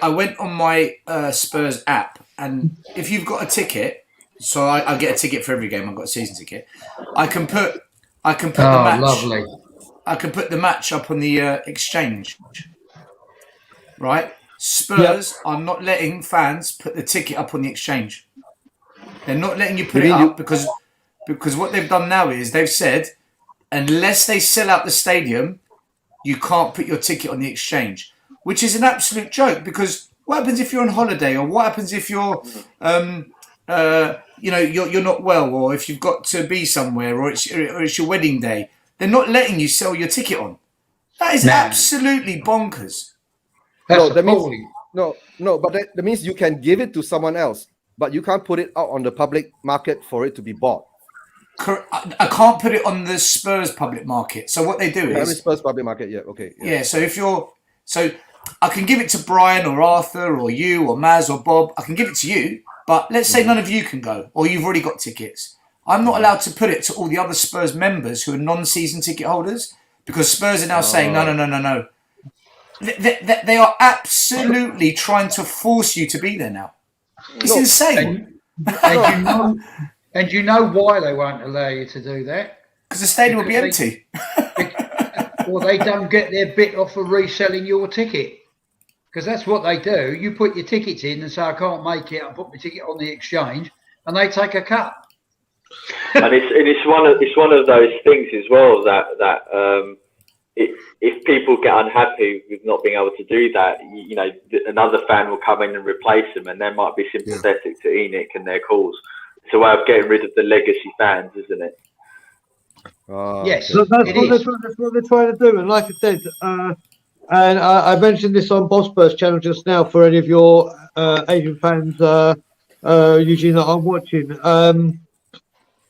went on my Spurs app, and if you've got a ticket, so I get a ticket for every game. I've got a season ticket. I can put the match. Lovely. I can put the match up on the exchange. Right. Spurs are not letting fans put the ticket up on the exchange. They're not letting you put it up because what they've done now is they've said unless they sell out the stadium, you can't put your ticket on the exchange, which is an absolute joke. Because what happens if you're on holiday, or what happens if you're you're not well, or if you've got to be somewhere, or it's your wedding day? They're not letting you sell your ticket on. That is absolutely bonkers. But that means you can give it to someone else, but you can't put it out on the public market for it to be bought. I can't put it on the Spurs public market. So what they do is Spurs public market. Yeah, okay. Yeah. So I can give it to Brian or Arthur or you or Maz or Bob. I can give it to you, but let's say none of you can go, or you've already got tickets. I'm not allowed to put it to all the other Spurs members who are non-season ticket holders, because Spurs are now saying no. They are absolutely trying to force you to be there now. It's insane. And you know why they won't allow you to do that? Because the stadium will be empty. Well, they don't get their bit off of reselling your ticket. Because that's what they do. You put your tickets in and say, I can't make it. I put my ticket on the exchange, and they take a cut. And it's one of those things as well that if people get unhappy with not being able to do that, another fan will come in and replace them, and they might be sympathetic to ENIC and their cause. It's a way of getting rid of the legacy fans, isn't it? Yes, so that's what they're trying to do. And like I said, and I mentioned this on Bob Spurs channel just now for any of your Asian fans, Eugene, that I'm watching.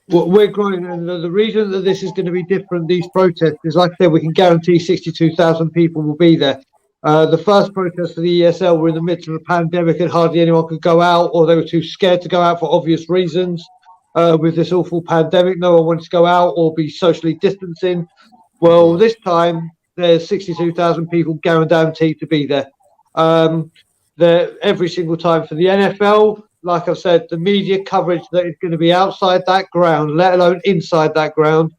We're growing, and the reason that this is going to be different, these protests, is like I said, we can guarantee 62,000 people will be there. The first protests for the ESL were in the midst of a pandemic and hardly anyone could go out, or they were too scared to go out for obvious reasons. With this awful pandemic, no one wanted to go out or be socially distancing. Well, this time there's 62,000 people guaranteed to be there. Every single time for the NFL. Like I've said, the media coverage that is going to be outside that ground, let alone inside that ground,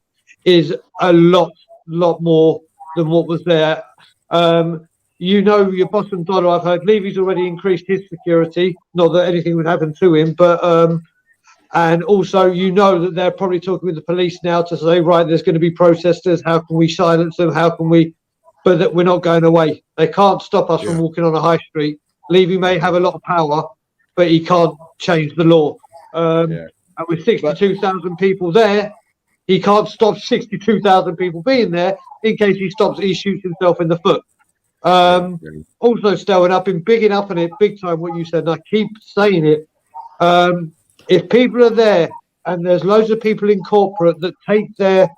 is a lot more than what was there. Your Boston Dollar, I've heard Levy's already increased his security. Not that anything would happen to him, but and also that they're probably talking with the police now to say, right, there's going to be protesters. How can we silence them? How can we? But that we're not going away. They can't stop us from walking on a high street. Levy may have a lot of power, but he can't change the law. And with 62,000 people there, he can't stop 62,000 people being there in case he shoots himself in the foot. Also, Stel, and I've been bigging up on it big time what you said, and I keep saying it. If people are there and there's loads of people in corporate that take their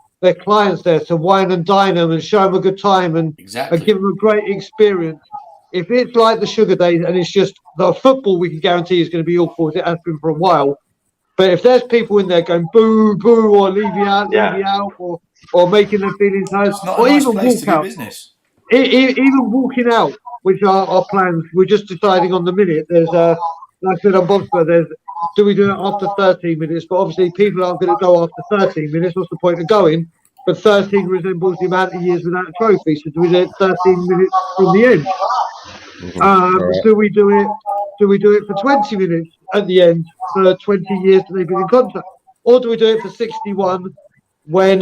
clients there to wine and dine them and show them a good time and give them a great experience, if it's like the Sugar Days and it's just the football, we can guarantee is going to be awful, as it has been for a while. But if there's people in there going boo, boo, or leave you out, or making their feelings hurt, or even walk out, even walking out, which are our plans. We're just deciding on the minute. There's like I said on Bobsper, do we do it after 13 minutes? But obviously people aren't going to go after 13 minutes. What's the point of going? But 13 resembles the amount of years without a trophy. So do we do it 13 minutes from the end? Do we do it? Do we do it for 20 minutes at the end for 20 years that they've been in contract? Or do we do it for 61 when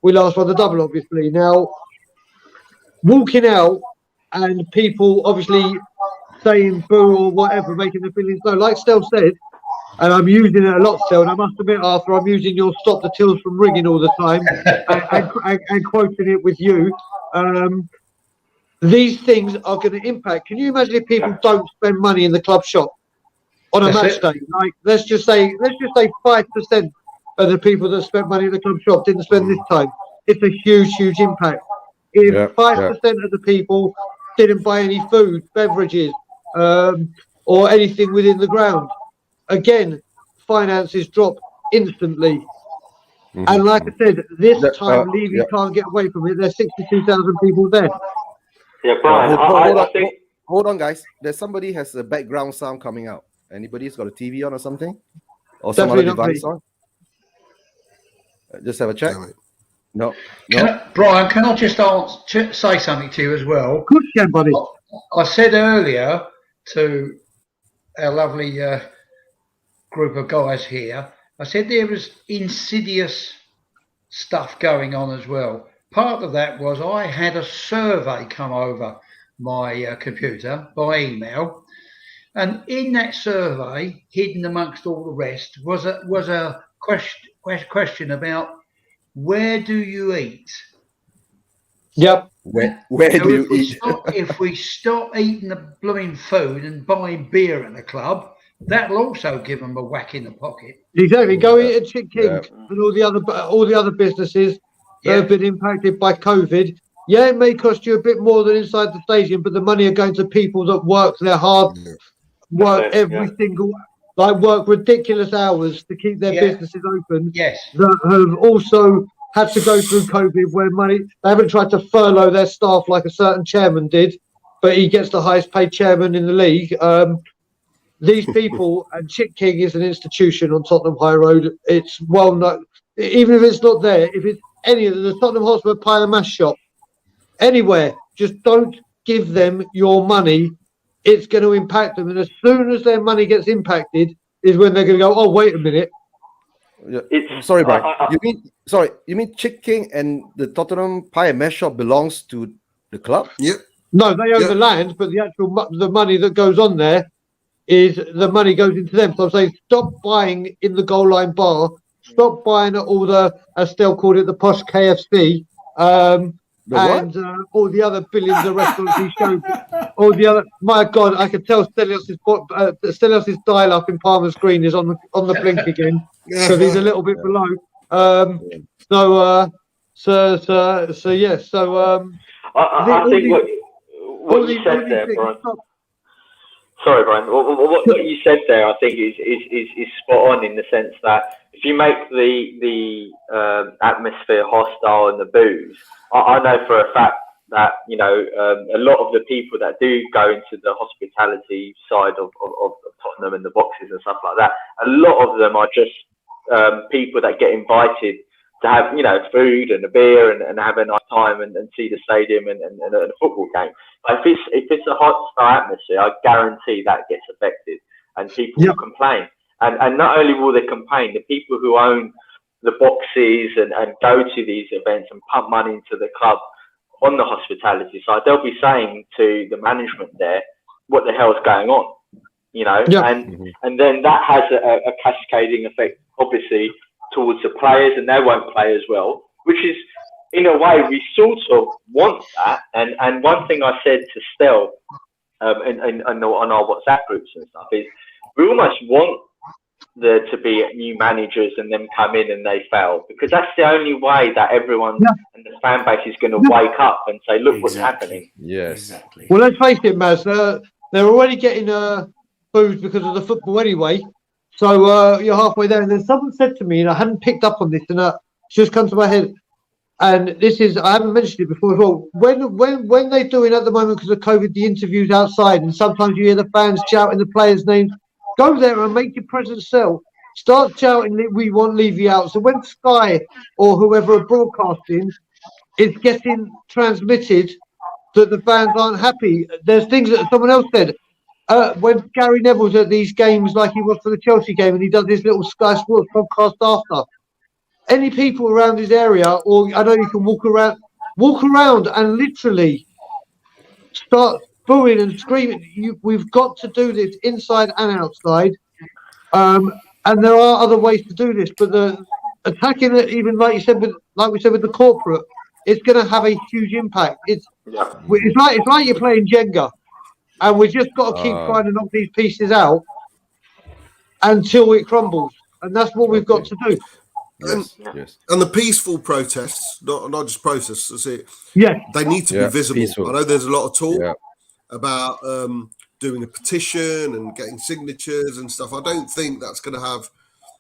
we last won the double, obviously? Now, walking out and people obviously saying boo or whatever, making their feelings known, like Stel said, and I'm using it a lot, Stel, and I must admit, Arthur, I'm using your stop the tills from ringing all the time and quoting it with you. These things are going to impact. Can you imagine if people don't spend money in the club shop on a match day? Like, let's just say 5% of the people that spent money in the club shop didn't spend this time. It's a huge impact. If 5% of the people didn't buy any food, beverages, or anything within the ground, again, finances drop instantly. And like I said, this time Levy can't get away from it. There's 62,000 people there. Yeah, Brian, hold on, guys. There's somebody has a background sound coming out. Anybody's got a TV on or something? Or some other device on? Just have a check. No. Brian, can I just say something to you as well? Good, yeah, buddy. I said earlier to our lovely group of guys here, I said there was insidious stuff going on as well. Part of that was I had a survey come over my computer by email, and in that survey, hidden amongst all the rest, was a question about where do you eat? Yep. Where do you eat? If we stop eating the blooming food and buying beer at the club, that'll also give them a whack in the pocket. Exactly. Go eat at Chick King and all the other businesses that have been impacted by COVID. Yeah, it may cost you a bit more than inside the stadium, but the money are going to people that work their hard, work work ridiculous hours to keep their businesses open. Yes. That have also had to go through COVID where they haven't tried to furlough their staff like a certain chairman did, but he gets the highest paid chairman in the league. These people, and Chick King is an institution on Tottenham High Road. It's well known. Even if it's not there, if it's any of the Tottenham Hotspur Pie and Mash shop, anywhere, just don't give them your money. It's going to impact them. And as soon as their money gets impacted is when they're going to go, oh, wait a minute. Sorry, Brian. You mean Chick King and the Tottenham Pie and Mash shop belongs to the club? Yep. No, they own the land, but the money that goes on there is the money goes into them. So I'm saying stop buying in the goal line bar. Stop buying at all the, as Stel called it, the posh KFC. And all the other billions of restaurants he showed. All the other, my God, I could tell Stelios's dial-up in Palmer's Green is on the blink again because he's a little bit below. Yes. I think what you said there, Brian. Sorry, Brian. What you said there, I think, is spot on in the sense that if you make the atmosphere hostile and the booze, I know for a fact that a lot of the people that do go into the hospitality side of Tottenham and the boxes and stuff like that, a lot of them are just people that get invited to have food and a beer and have a nice time and see the stadium and a football game. But if it's a hostile atmosphere, I guarantee that gets affected and people will complain. And not only will they complain, the people who own the boxes and go to these events and pump money into the club on the hospitality side, they'll be saying to the management there, what the hell's going on? And then that has a cascading effect, obviously, towards the players, and they won't play as well, which is in a way, we sort of want that. And one thing I said to Stel on our WhatsApp groups and stuff is we almost want there to be new managers and them come in and they fail, because that's the only way that everyone and the fan base is going to wake up and say, look what's happening. Yes. Exactly. Well, let's face it, Maz. They're already getting booed because of the football anyway. So you're halfway there. And then someone said to me, and I hadn't picked up on this, and it's just come to my head. And this is, I haven't mentioned it before as well. When they're doing at the moment because of COVID the interviews outside, and sometimes you hear the fans shouting the players' names, go there and make your presence felt. Start shouting that we want Levy out. So when Sky or whoever are broadcasting is getting transmitted that the fans aren't happy, there's things that someone else said. When Gary Neville's at these games, like he was for the Chelsea game, and he does his little Sky Sports podcast after. Any people around his area, or I know you can walk around and literally start booing and screaming. We've got to do this inside and outside, and there are other ways to do this. But the attacking it, even like we said with the corporate, it's going to have a huge impact. It's like you're playing Jenga, and we've just got to keep trying to knock these pieces out until it crumbles, and that's what we've got to do. Yes. And the peaceful protests, not just protests, that's it. Yeah. They need to be visible. Peaceful. I know there's a lot of talk about doing a petition and getting signatures and stuff. I don't think that's going to have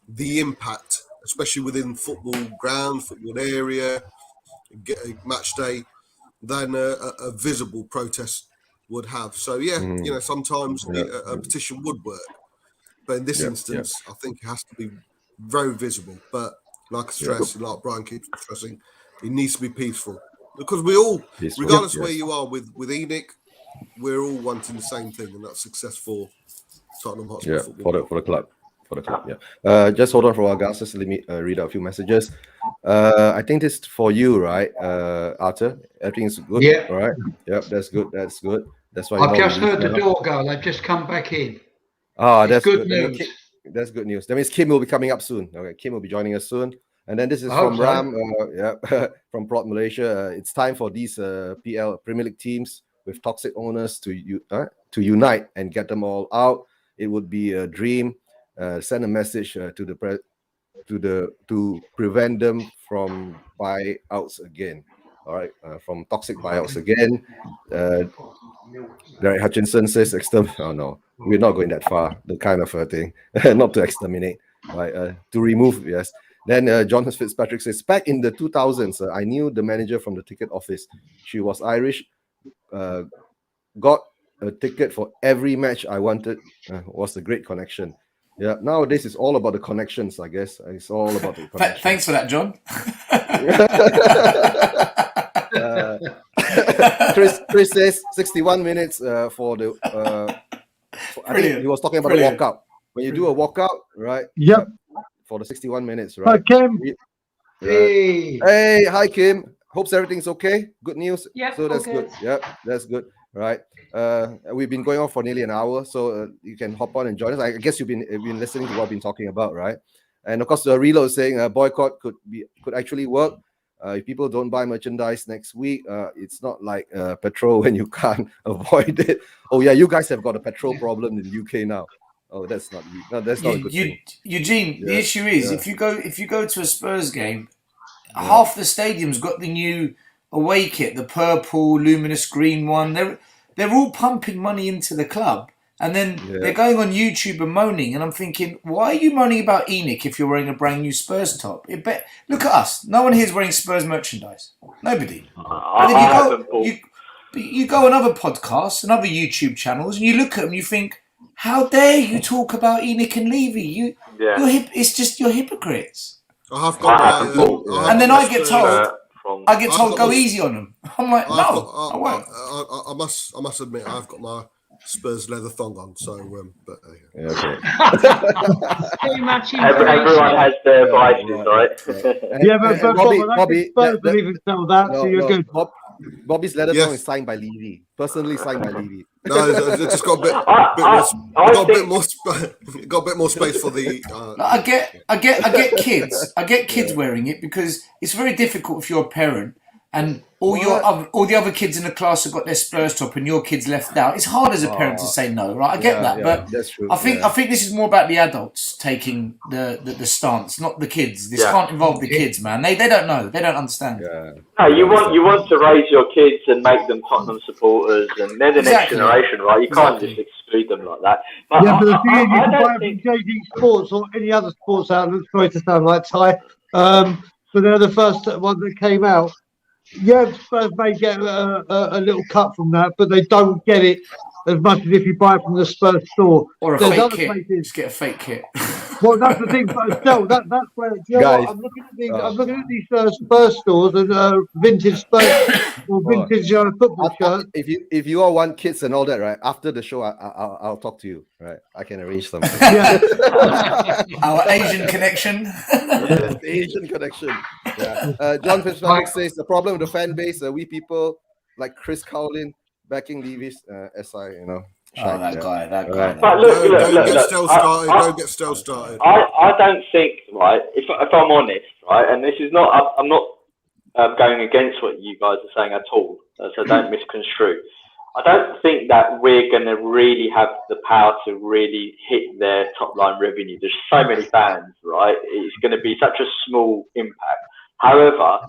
the impact, especially within football ground, football area, match day, than a visible protest would have. So, sometimes a petition would work. But in this instance, I think it has to be very visible. But like I stress, like Brian keeps stressing, it needs to be peaceful. Because we all, regardless of where you are with Enoch, we're all wanting the same thing, and that's success for Tottenham Hotspur football. For the club. Just hold on for a while, guys. Just let me read out a few messages. I think this is for you, right, Arthur? Everything's good? Yeah. All right. Yep, that's good. That's why I've just heard the door go. They've just come back in. That's good news. That's good news. That means Kim will be coming up soon. Okay, Kim will be joining us soon. And then this is from Ram, from Prod Malaysia. It's time for these Premier League teams with toxic owners to unite and get them all out. It would be a dream. Send a message to prevent them from buyouts again. All right, from toxic buyouts again. Derek Hutchinson says oh no, we're not going that far. The kind of thing, not to exterminate, right? To remove, yes. Then John Fitzpatrick says, back in the 2000s, I knew the manager from the ticket office. She was Irish. Got a ticket for every match I wanted. Was a great connection. Yeah, nowadays it's all about the connections, I guess. It's all about the connections. Thanks for that, John. Chris says 61 minutes for the. I think he was talking about the walkout. When you do a walkout, right? Yep. For the 61 minutes, right? Hi, Kim. Hey, hi, Kim. Hopes everything's okay. Good news. Yeah. So that's good. Yep, that's good. Right. We've been going on for nearly an hour, so you can hop on and join us. I guess you've been listening to what we've been talking about, right? And of course, the Reload is saying boycott could actually work. If people don't buy merchandise next week, it's not like petrol when you can't avoid it. Oh yeah, you guys have got a petrol problem in the UK now. Oh, that's not a good thing. Eugene, the issue is if you go to a Spurs game, half the stadium's got the new away kit, the purple luminous green one. They're all pumping money into the club, and then they're going on YouTube and moaning. And I'm thinking, why are you moaning about Enoch if you're wearing a brand new Spurs top? Look at us. No one here is wearing Spurs merchandise. Nobody. You go on other podcasts and other YouTube channels, and you look at them, and you think, how dare you talk about Enoch and Levy? It's just you're hypocrites. And then I get told, go easy on them. I'm like, I won't. I must admit, I've got my Spurs leather thong on. So, everyone has their vices, right? But Bobby, believe in some of that, so you're good. Bobby's leather thong is signed by Levy, personally signed by Levy. No, it's just got a bit more space for the. I get kids. I get kids wearing it because it's very difficult if you're a parent and all the other kids in the class have got their Spurs top, and your kids left out. It's hard as a parent to say no, right? I get that, but that's true. I think this is more about the adults taking the stance, not the kids. This can't involve the kids, man. They don't know. They don't understand. No, you want to raise your kids and make them Tottenham supporters, and they're the next generation, right? You can't just exclude them like that. But but the thing is, you I can buy don't it think. from JD Sports or any other sports outlet. Sorry to sound like Ty, but they're the first one that came out. Yeah, Spurs may get a little cut from that, but they don't get it as much as if you buy it from the Spurs store. Or a There's fake other kit. places. Just get a fake kit. Well, that's the thing, but still, that's where. Do you know Guys, what? I'm looking at these Spurs stores and vintage Spurs or vintage football shirts. If you all want kids and all that, right? After the show, I'll talk to you, right? I can arrange something. Our Asian connection. The Asian connection. Yeah. John Fitzpatrick says the problem with the fan base, we people like Chris Cowlin backing Levy's SI, That guy. But Don't get still started. I don't think, right, if I'm honest, right, and this is not, I'm not going against what you guys are saying at all, so don't misconstrue. I don't think that we're going to really have the power to really hit their top line revenue. There's so many fans, right? It's going to be such a small impact. However,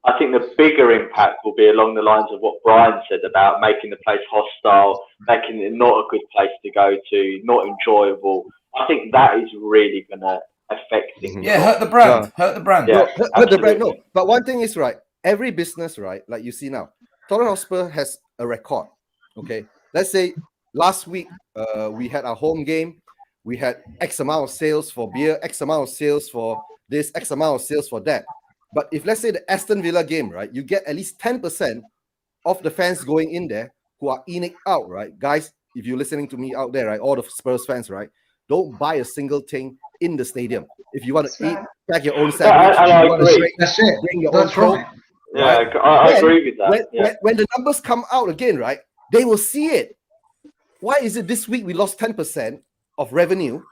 I think the bigger impact will be along the lines of what Brian said about making the place hostile, making it not a good place to go to, not enjoyable. I think that is really going to affect things. Yeah, hurt the brand. Hurt the brand. Yeah, hurt the brand. No, but one thing is right. Every business, right, like you see now, Tottenham Hotspur has a record. Okay, let's say last week we had our home game. We had X amount of sales for beer, X amount of sales for this, X amount of sales for that. But if let's say the Aston Villa game, right, you get at least 10% of the fans going in there who are in out, right? Guys, if you're listening to me out there, right, all the Spurs fans, right, don't buy a single thing in the stadium. If you want to eat, pack your own sandwich. I agree. That's it. Bring your That's own right. coke. Yeah, Right? I agree with that. When the numbers come out again, right, they will see it. Why is it this week we lost 10% of revenue,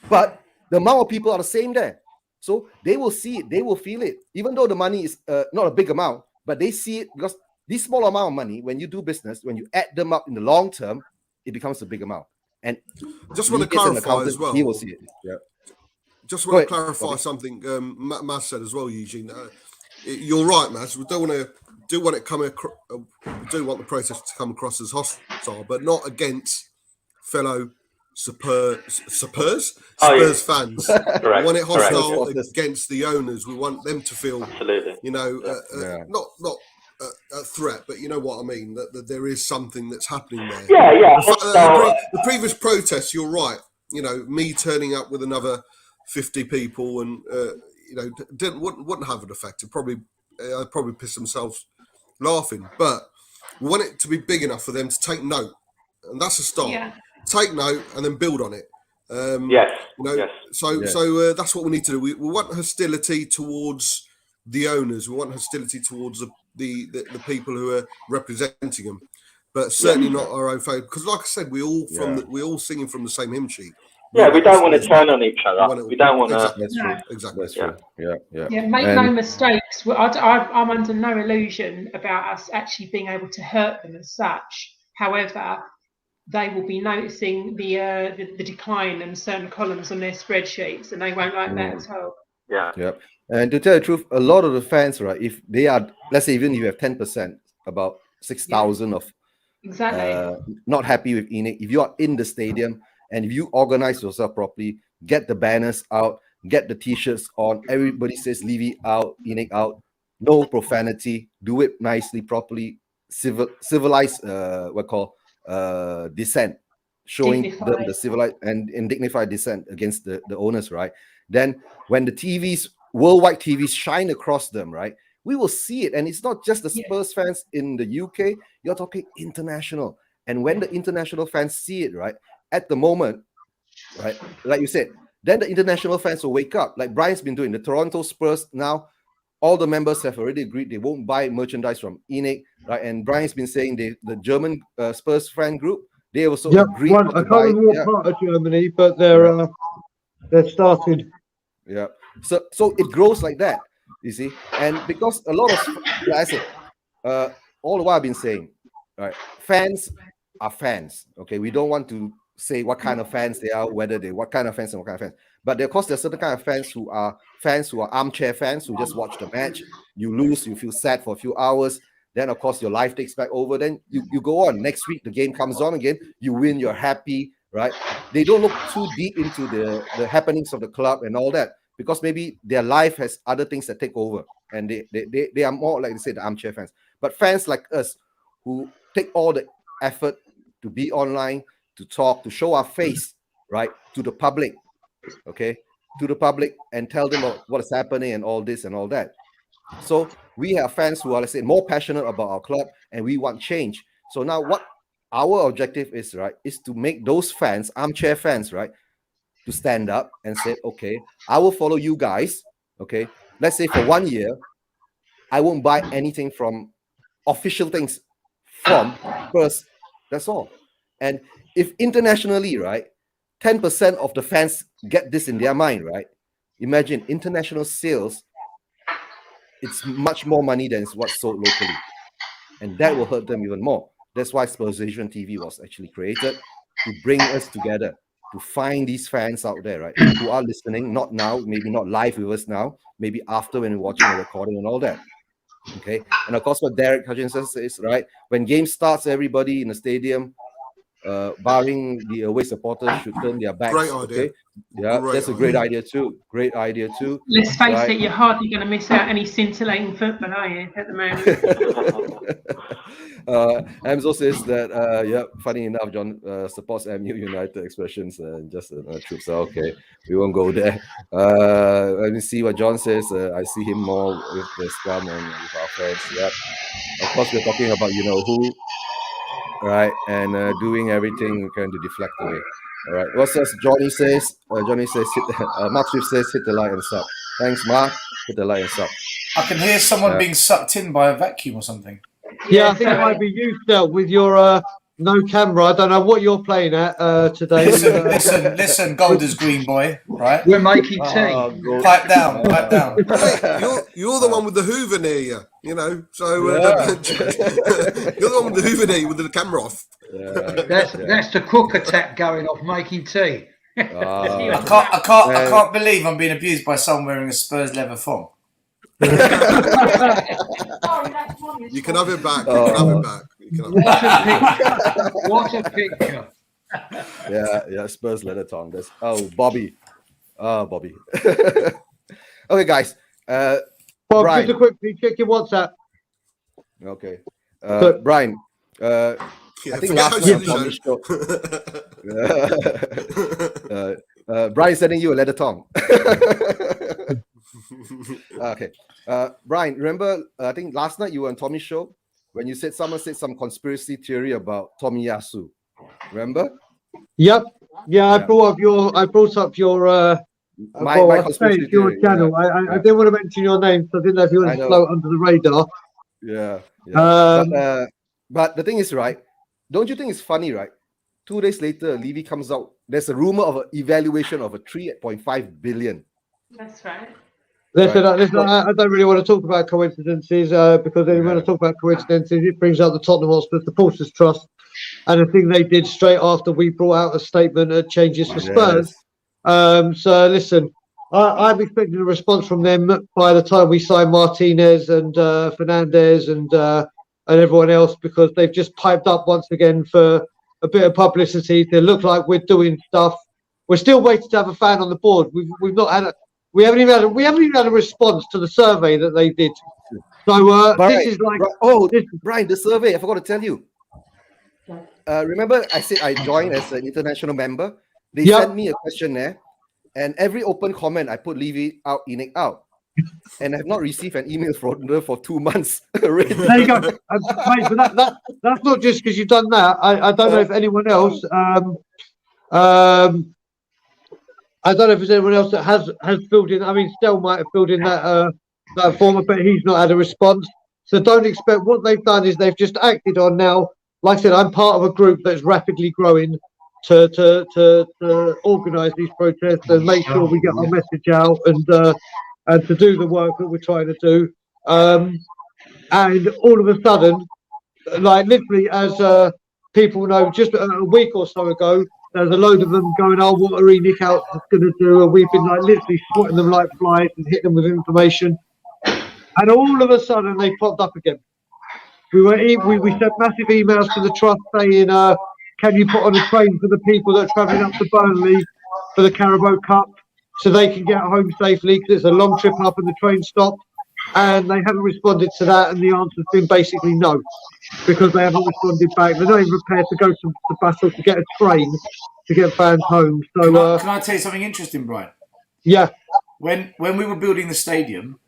but the amount of people are the same there? So they will see it, they will feel it, even though the money is not a big amount, but they see it because this small amount of money, when you do business, when you add them up in the long term, it becomes a big amount. And just want to clarify as well. He will see it. Yeah. Just want to clarify something Matt said as well, Eugene. You're right, Matt. We don't want the process to come across as hostile, but not against fellow Spurs fans. Correct. We want it hostile Correct. against the owners. We want them to feel, Absolutely. not a threat, but you know what I mean. That there is something that's happening there. Yeah. The previous protests, you're right. Me turning up with another 50 people, and wouldn't have an effect. It probably piss themselves laughing. But we want it to be big enough for them to take note, and that's a start. Yeah. Take note and then build on it. Yes. So that's what we need to do. We want hostility towards the owners. We want hostility towards the people who are representing them, but certainly not our own favorite. Because, like I said, we all singing from the same hymn sheet. Yeah, we don't want to turn on each other. We don't want to. Exactly. That's true. Yeah. Make no mistakes. I'm under no illusion about us actually being able to hurt them as such. However, they will be noticing the decline in certain columns on their spreadsheets, and they won't like that at all. Yeah. And to tell the truth, a lot of the fans, right, if they are, let's say, even if you have 10%, about 6,000 of not happy with ENIC, if you are in the stadium and if you organize yourself properly, get the banners out, get the t-shirts on, everybody says Levy out, ENIC out, no profanity, do it nicely, properly, civilized, dissent, showing them the civilized and dignified dissent against the owners, right? Then when the worldwide TVs shine across them, right, we will see it. And it's not just the Spurs fans in the UK, you're talking international. And when the international fans see it, right, at the moment, right, like you said, then the international fans will wake up, like Brian's been doing. The Toronto Spurs now, all the members have already agreed they won't buy merchandise from ENIC, right? And Brian's been saying the German Spurs fan group, they also agreed to buy. I can't remember what part of Germany, but they're started. Yeah. So it grows like that, you see. And because a lot of, like I said, all the while I've been saying, right? Fans are fans. Okay, we don't want to say what kind of fans they are, whether they what kind of fans and what kind of fans. But of course, there's certain kind of fans who are armchair fans who just watch the match. You lose, you feel sad for a few hours. Then of course your life takes back over. Then you go on. Next week the game comes on again. You win, you're happy, right? They don't look too deep into the happenings of the club and all that, because maybe their life has other things that take over, and they are more, like they say, the armchair fans. But fans like us who take all the effort to be online, to talk, to show our face, right, to the public, okay, to the public, and tell them what is happening and all this and all that. So we have fans who are, let's say, more passionate about our club, and we want change. So now what our objective is, right, is to make those fans, armchair fans, right, to stand up and say, okay, I will follow you guys. Okay, let's say for 1 year, I won't buy anything from official things from Spurs. That's all. And if internationally, right, 10% of the fans get this in their mind, right? Imagine international sales. It's much more money than what's sold locally, and that will hurt them even more. That's why Spursation TV was actually created, to bring us together, to find these fans out there, right, who are listening, not now, maybe not live with us now, maybe after when we're watching the recording and all that. Okay, and of course what Derek Hutchinson says, right, when game starts, everybody in the stadium, barring the away supporters, should turn their backs. Great idea. Okay, yeah, that's a great idea too. Great idea too. Let's face it, you're hardly going to miss out any scintillating football, are you, at the moment? Amzo says that, yeah, funny enough, John supports MU United expressions and just troops. Okay, we won't go there. Let me see what John says. I see him more with the scrum and with our friends. Yeah, of course, we're talking about who. Right, and doing everything kind to deflect away. All right, what says Johnny says? Johnny says, Mark Swift says, hit the like and sub. Thanks, Mark. Hit the like and sub. I can hear someone being sucked in by a vacuum or something. Yeah, I think it might be you, Stel, with your no camera. I don't know what you're playing at today. Listen, Golders Green boy, right? We're making tea. Pipe down. Hey, you're the one with the Hoover near you, so you're the one with the Hoover near you with the camera off. That's the cooker tap going off, making tea. I can't believe I'm being abused by someone wearing a Spurs leather thong. You can have it back. What a picture. Yeah, Spurs leather thong. That's Bobby. Bobby. Okay, guys. Bob, Brian. just a quick check your WhatsApp. Okay. Brian. I think last night on the show. Brian sending you a leather thong. Okay. Brian, remember, I think last night you were on Tommy's show when you said someone said some conspiracy theory about Tomiyasu. Remember? Yep. Yeah, I brought up your my conspiracy theory. Channel. Yeah. I didn't want to mention your name, so I didn't know if you wanted to float under the radar. Yeah. But the thing is, right? Don't you think it's funny, right? 2 days later, Levy comes out. There's a rumor of an evaluation of a 3.5 billion. That's right. Listen, I don't really want to talk about coincidences because when I talk about coincidences, it brings out the Tottenham Hotspur Supporters Trust and the thing they did straight after we brought out a statement at Changes for Spurs. So listen, I'm expecting a response from them by the time we sign Martinez and Fernandez and everyone else, because they've just piped up once again for a bit of publicity to look like we're doing stuff. We're still waiting to have a fan on the board. We haven't even had a response to the survey that they did. So this is like Brian, the survey, I forgot to tell you. Remember I said I joined as an international member? They sent me a questionnaire, and every open comment I put Levy out, Enoch out. And I have not received an email from her for 2 months already. There you go. Mate, but that's not just because you've done that. I don't know if anyone else I don't know if there's anyone else that has filled in. I mean, Stel might have filled in that form, but he's not had a response. So don't expect. What they've done is they've just acted on now. Like I said, I'm part of a group that's rapidly growing to organise these protests and make sure we get our message out and to do the work that we're trying to do. and all of a sudden, like literally, as people know, just a week or so ago, there's a load of them going, "Oh, what are Nick out going to do?" And we've been like literally swatting them like flies and hitting them with information. And all of a sudden, they popped up again. We sent massive emails to the trust saying, "Can you put on a train for the people that are travelling up to Burnley for the Carabao Cup so they can get home safely because it's a long trip up and the train stopped?" And they haven't responded to that, and the answer's been basically no, because they haven't responded back. They're not even prepared to go to Basel to get a train to get fans home. So can I tell you something interesting, Brian? Yeah. When we were building the stadium,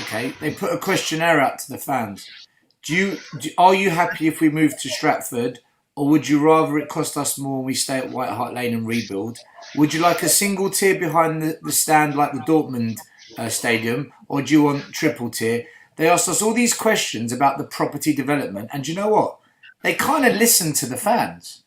okay, they put a questionnaire out to the fans. Are you happy if we move to Stratford, or would you rather it cost us more and we stay at White Hart Lane and rebuild? Would you like a single tier behind the stand like the Dortmund stadium, or do you want triple tier? They asked us all these questions about the property development, and you know what? They kind of listened to the fans.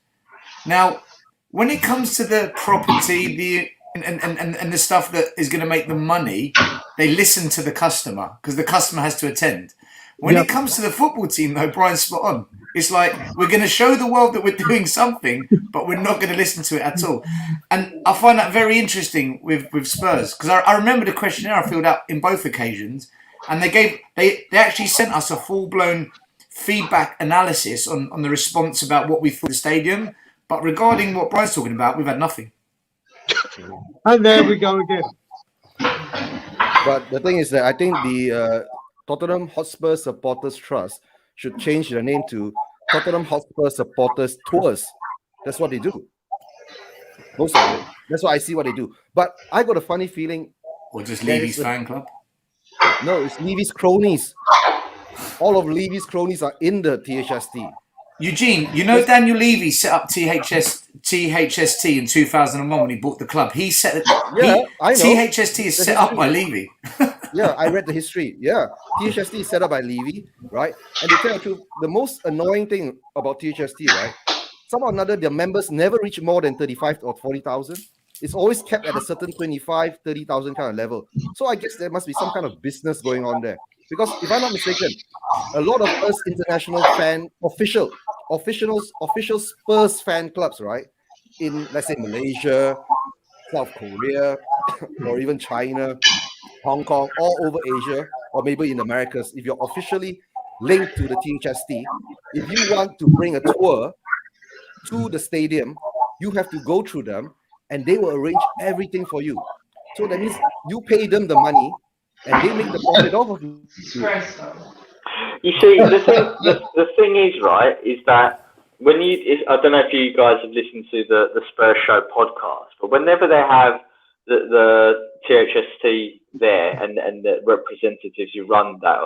Now, when it comes to the property, and the stuff that is going to make them money, they listen to the customer because the customer has to attend. When it comes to the football team, though, Brian's spot on. It's like we're going to show the world that we're doing something, but we're not going to listen to it at all. And I find that very interesting with Spurs, because I remember the questionnaire I filled out in both occasions, and they actually sent us a full-blown feedback analysis on the response about what we thought of the stadium. But regarding what Brian's talking about, we've had nothing. And there we go again. But the thing is that I think the Tottenham Hotspur Supporters Trust should change their name to Tottenham Hotspur Supporters Tours. That's what they do. Most of it. That's what I see what they do. But I got a funny feeling. Or just Levy's fan club? No, it's Levy's cronies. All of Levy's cronies are in the THST. Eugene, you know Daniel Levy set up THST in 2001 when he bought the club. He set it. Yeah, I know. THST is set up by Levy. Yeah, I read the history. Yeah, THST is set up by Levy, right? And to tell the truth, the most annoying thing about THST, right? Somehow or another, their members never reach more than 35 or 40,000. It's always kept at a certain 25, 30,000 kind of level. So I guess there must be some kind of business going on there. Because if I'm not mistaken, a lot of us international official Spurs fan clubs, right? In, let's say, Malaysia, South Korea, or even China, Hong Kong, all over Asia, or maybe in Americas, if you're officially linked to the THST, if you want to bring a tour to the stadium, you have to go through them, and they will arrange everything for you. So that means you pay them the money, and they make the profit off of you. You see, the thing is, right, is that when I don't know if you guys have listened to the Spurs Show podcast, but whenever they have the THST there and the representatives who run that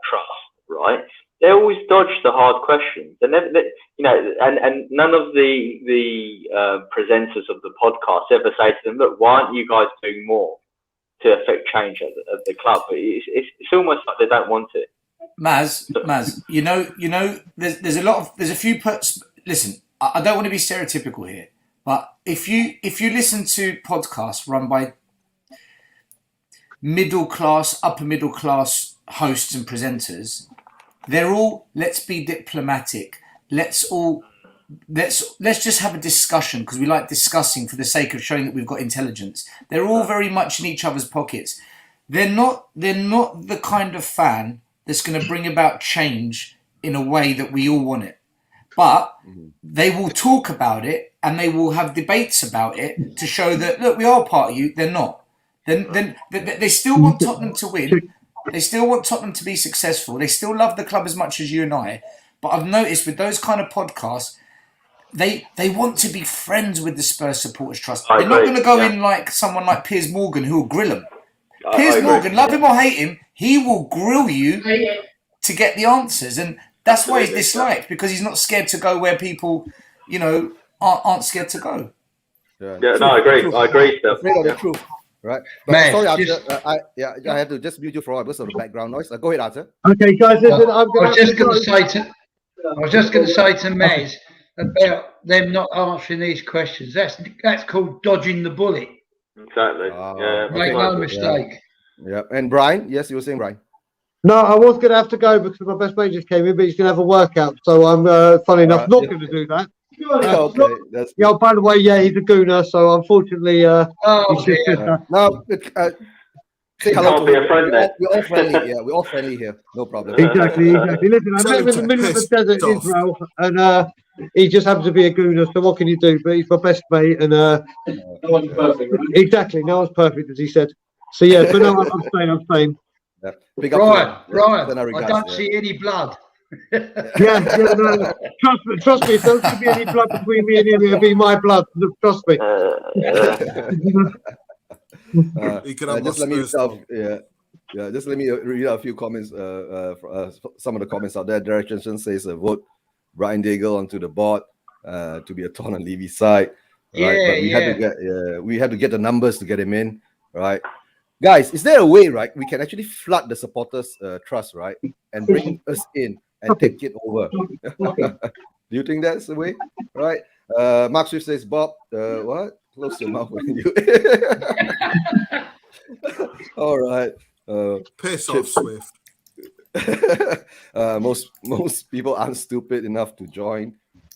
trust, right, they always dodge the hard questions. And and none of the presenters of the podcast ever say to them, "Look, why aren't you guys doing more to affect change at the club?" But it's almost like they don't want it. Maz, you know, there's a few. Listen, I don't want to be stereotypical here, but if you listen to podcasts run by upper middle class hosts and presenters, they're all, let's be diplomatic. Let's just have a discussion because we like discussing for the sake of showing that we've got intelligence. They're all very much in each other's pockets. They're not the kind of fan that's going to bring about change in a way that we all want it. But they will talk about it and they will have debates about it to show that, look, we are part of you. They're not. Then they still want Tottenham to win. They still want Tottenham to be successful. They still love the club as much as you and I. But I've noticed with those kind of podcasts, they want to be friends with the Spurs Supporters Trust. They're not going to go in like someone like Piers Morgan who will grill them. Piers Morgan, love him or hate him, he will grill you to get the answers. And that's why he's disliked, because he's not scared to go where people, aren't scared to go. Yeah, no, I agree. Afraid of the truth, right? But Man, sorry, Arthur. I had to just mute you for a while because of the background noise. Go ahead, Arthur. Okay, guys, listen, I was just going to say to Mez about them not answering these questions. That's called dodging the bullet. Exactly. Yeah. Make no mistake. Yeah. And Brian, yes, you were saying, Brian. No, I was going to have to go because my best mate just came in, but he's going to have a workout. So I'm, funny enough, not going to do that. Okay, that's Yeah, by the way, yeah, he's a gooner, so unfortunately, he's just now. Say hello Can't to be him. a friend then. We're all friendly. Yeah, we're all friendly here. No problem. Exactly. Listen, I Tell met him him in the to middle of the piss desert in off. Israel, and he just happens to be a gooner. So what can you do? But he's my best mate, and No one's perfect, right? exactly, no one's perfect, as he said. So yeah, but no, I'm staying. Yeah. Big up to him. Brian, Send our I regards, don't see any blood. Yeah, no. Trust me. If there's going to be any blood between me and him, it'll be my blood. Trust me. He can have just my let me Spurs just let me read out a few comments. Some of the comments out there. Derek Jensen says, "Vote Brian Daigle onto the board to be a thorn on Levy's side." Right, Yeah, but we had to get the numbers to get him in. Right, guys, is there a way, right? We can actually flood the supporters' trust, right, and bring us in and take it over. Do you think that's the way? Right. Mark Swift says, Bob, what? Close your mouth when you. All right. Piss off, Swift. Most people aren't stupid enough to join.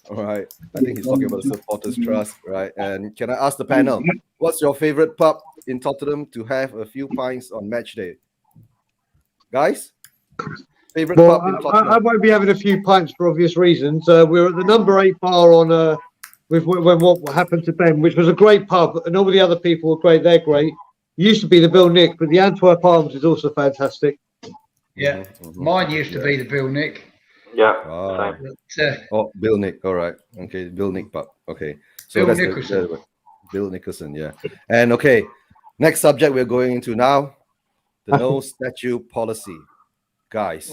All right. I think he's talking about the supporters' trust, right? And can I ask the panel, what's your favorite pub in Tottenham to have a few pints on match day? Guys? Favorite pub in Tottenham? I won't be having a few pints for obvious reasons. We're at the number 8 bar on with when what happened to Ben, which was a great pub, and all the other people were great. They're great. Used to be the Bill Nick, but the Antwerp Arms is also fantastic. Yeah, mine used to be the Bill Nick. Yeah. But, Bill Nick. All right. Okay, Bill Nick pub. Okay. So Bill that's Nicholson. Bill Nicholson. Yeah. And okay, next subject we're going into now, the no statue policy, guys.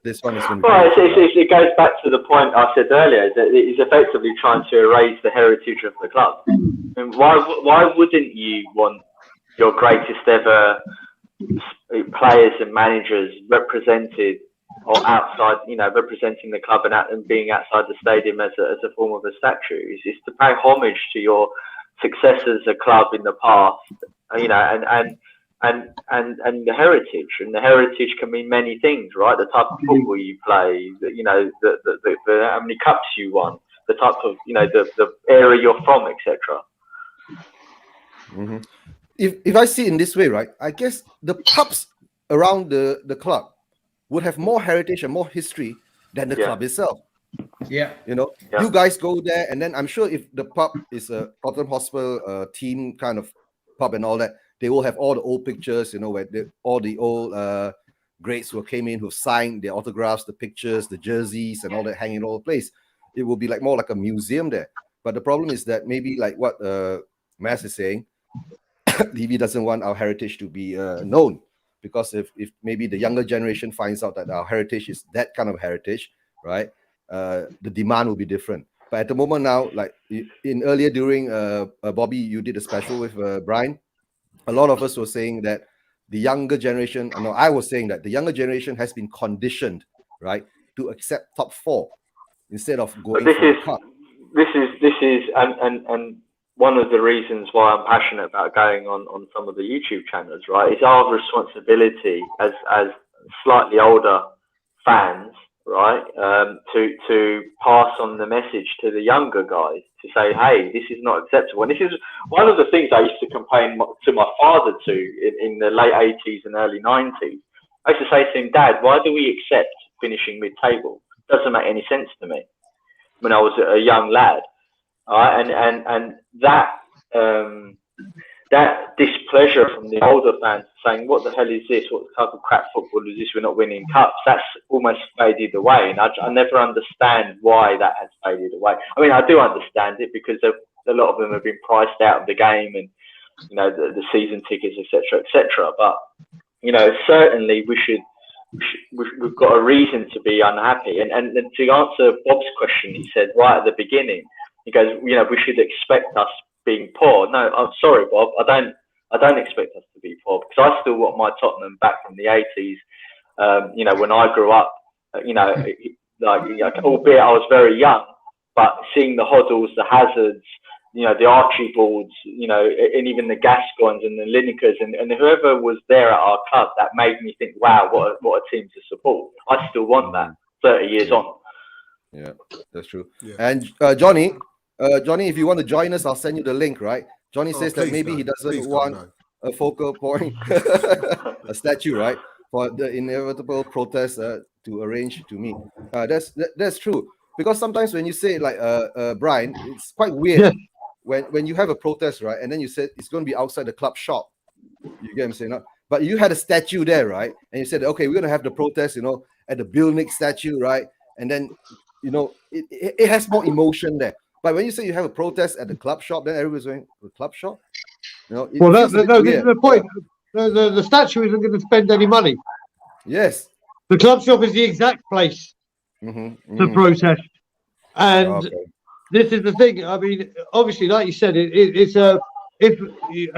This one is going to be. Well, it goes back to the point I said earlier that it is effectively trying to erase the heritage of the club. And why wouldn't you want your greatest ever players and managers represented or outside, representing the club and being outside the stadium as a form of a statue? Is to pay homage to your success as a club in the past, and the heritage. And the heritage can mean many things, right? The type of football you play, the how many cups you won, the type of the area you're from, etc. Mm-hmm. If I see it in this way, right, I guess the pubs around the club would have more heritage and more history than the club itself. Yeah. You guys go there, and then I'm sure if the pub is a Tottenham Hotspur team kind of pub and all that, they will have all the old pictures, where all the old greats who came in, who signed their autographs, the pictures, the jerseys, and all that hanging all over the place. It will be more like a museum there. But the problem is that maybe like what Mass is saying, Levy doesn't want our heritage to be known, because if maybe the younger generation finds out that our heritage is that kind of heritage, right? The demand will be different. But at the moment now, like earlier during Bobby, you did a special with Brian. A lot of us were saying that the younger generation, I was saying that the younger generation has been conditioned, right, to accept top 4 instead of going for the cup. This is and one of the reasons why I'm passionate about going on some of the YouTube channels, right, is our responsibility as slightly older fans, right, to pass on the message to the younger guys to say, hey, this is not acceptable. And this is one of the things I used to complain to my father in the late 80s and early 90s. I used to say to him, Dad, why do we accept finishing mid-table? Doesn't make any sense to me when I was a young lad. And that displeasure from the older fans saying, what the hell is this? What type of crap football is this? We're not winning cups. That's almost faded away. And I never understand why that has faded away. I mean, I do understand it because a lot of them have been priced out of the game and, the season tickets, etc., etc. But, certainly we've got a reason to be unhappy. And to answer Bob's question, he said right at the beginning, he goes, we should expect us being poor. No, I'm sorry, Bob. I don't expect us to be poor, because I still want my Tottenham back from the 80s. When I grew up, albeit I was very young, but seeing the Hoddles, the Hazards, the Archibalds, and even the Gascoignes and the Linekers and whoever was there at our club, that made me think, wow, what a team to support. I still want that 30 years on. Yeah, that's true. Yeah. And Johnny, if you want to join us, I'll send you the link, right? Johnny says that maybe he doesn't want a focal point, a statue, right, for the inevitable protest to arrange to meet. That's true. Because sometimes when you say like Brian, it's quite weird when you have a protest, right, and then you said it's going to be outside the club shop. You get what I'm saying? No? But you had a statue there, right? And you said, okay, we're going to have the protest, at the Bill Nick statue, right? And then, it has more emotion there. But when you say you have a protest at the club shop, then everybody's going, the club shop? This is the point. Yeah. The statue isn't going to spend any money. Yes. The club shop is the exact place to protest. And this is the thing. I mean, obviously, like you said, it's a... If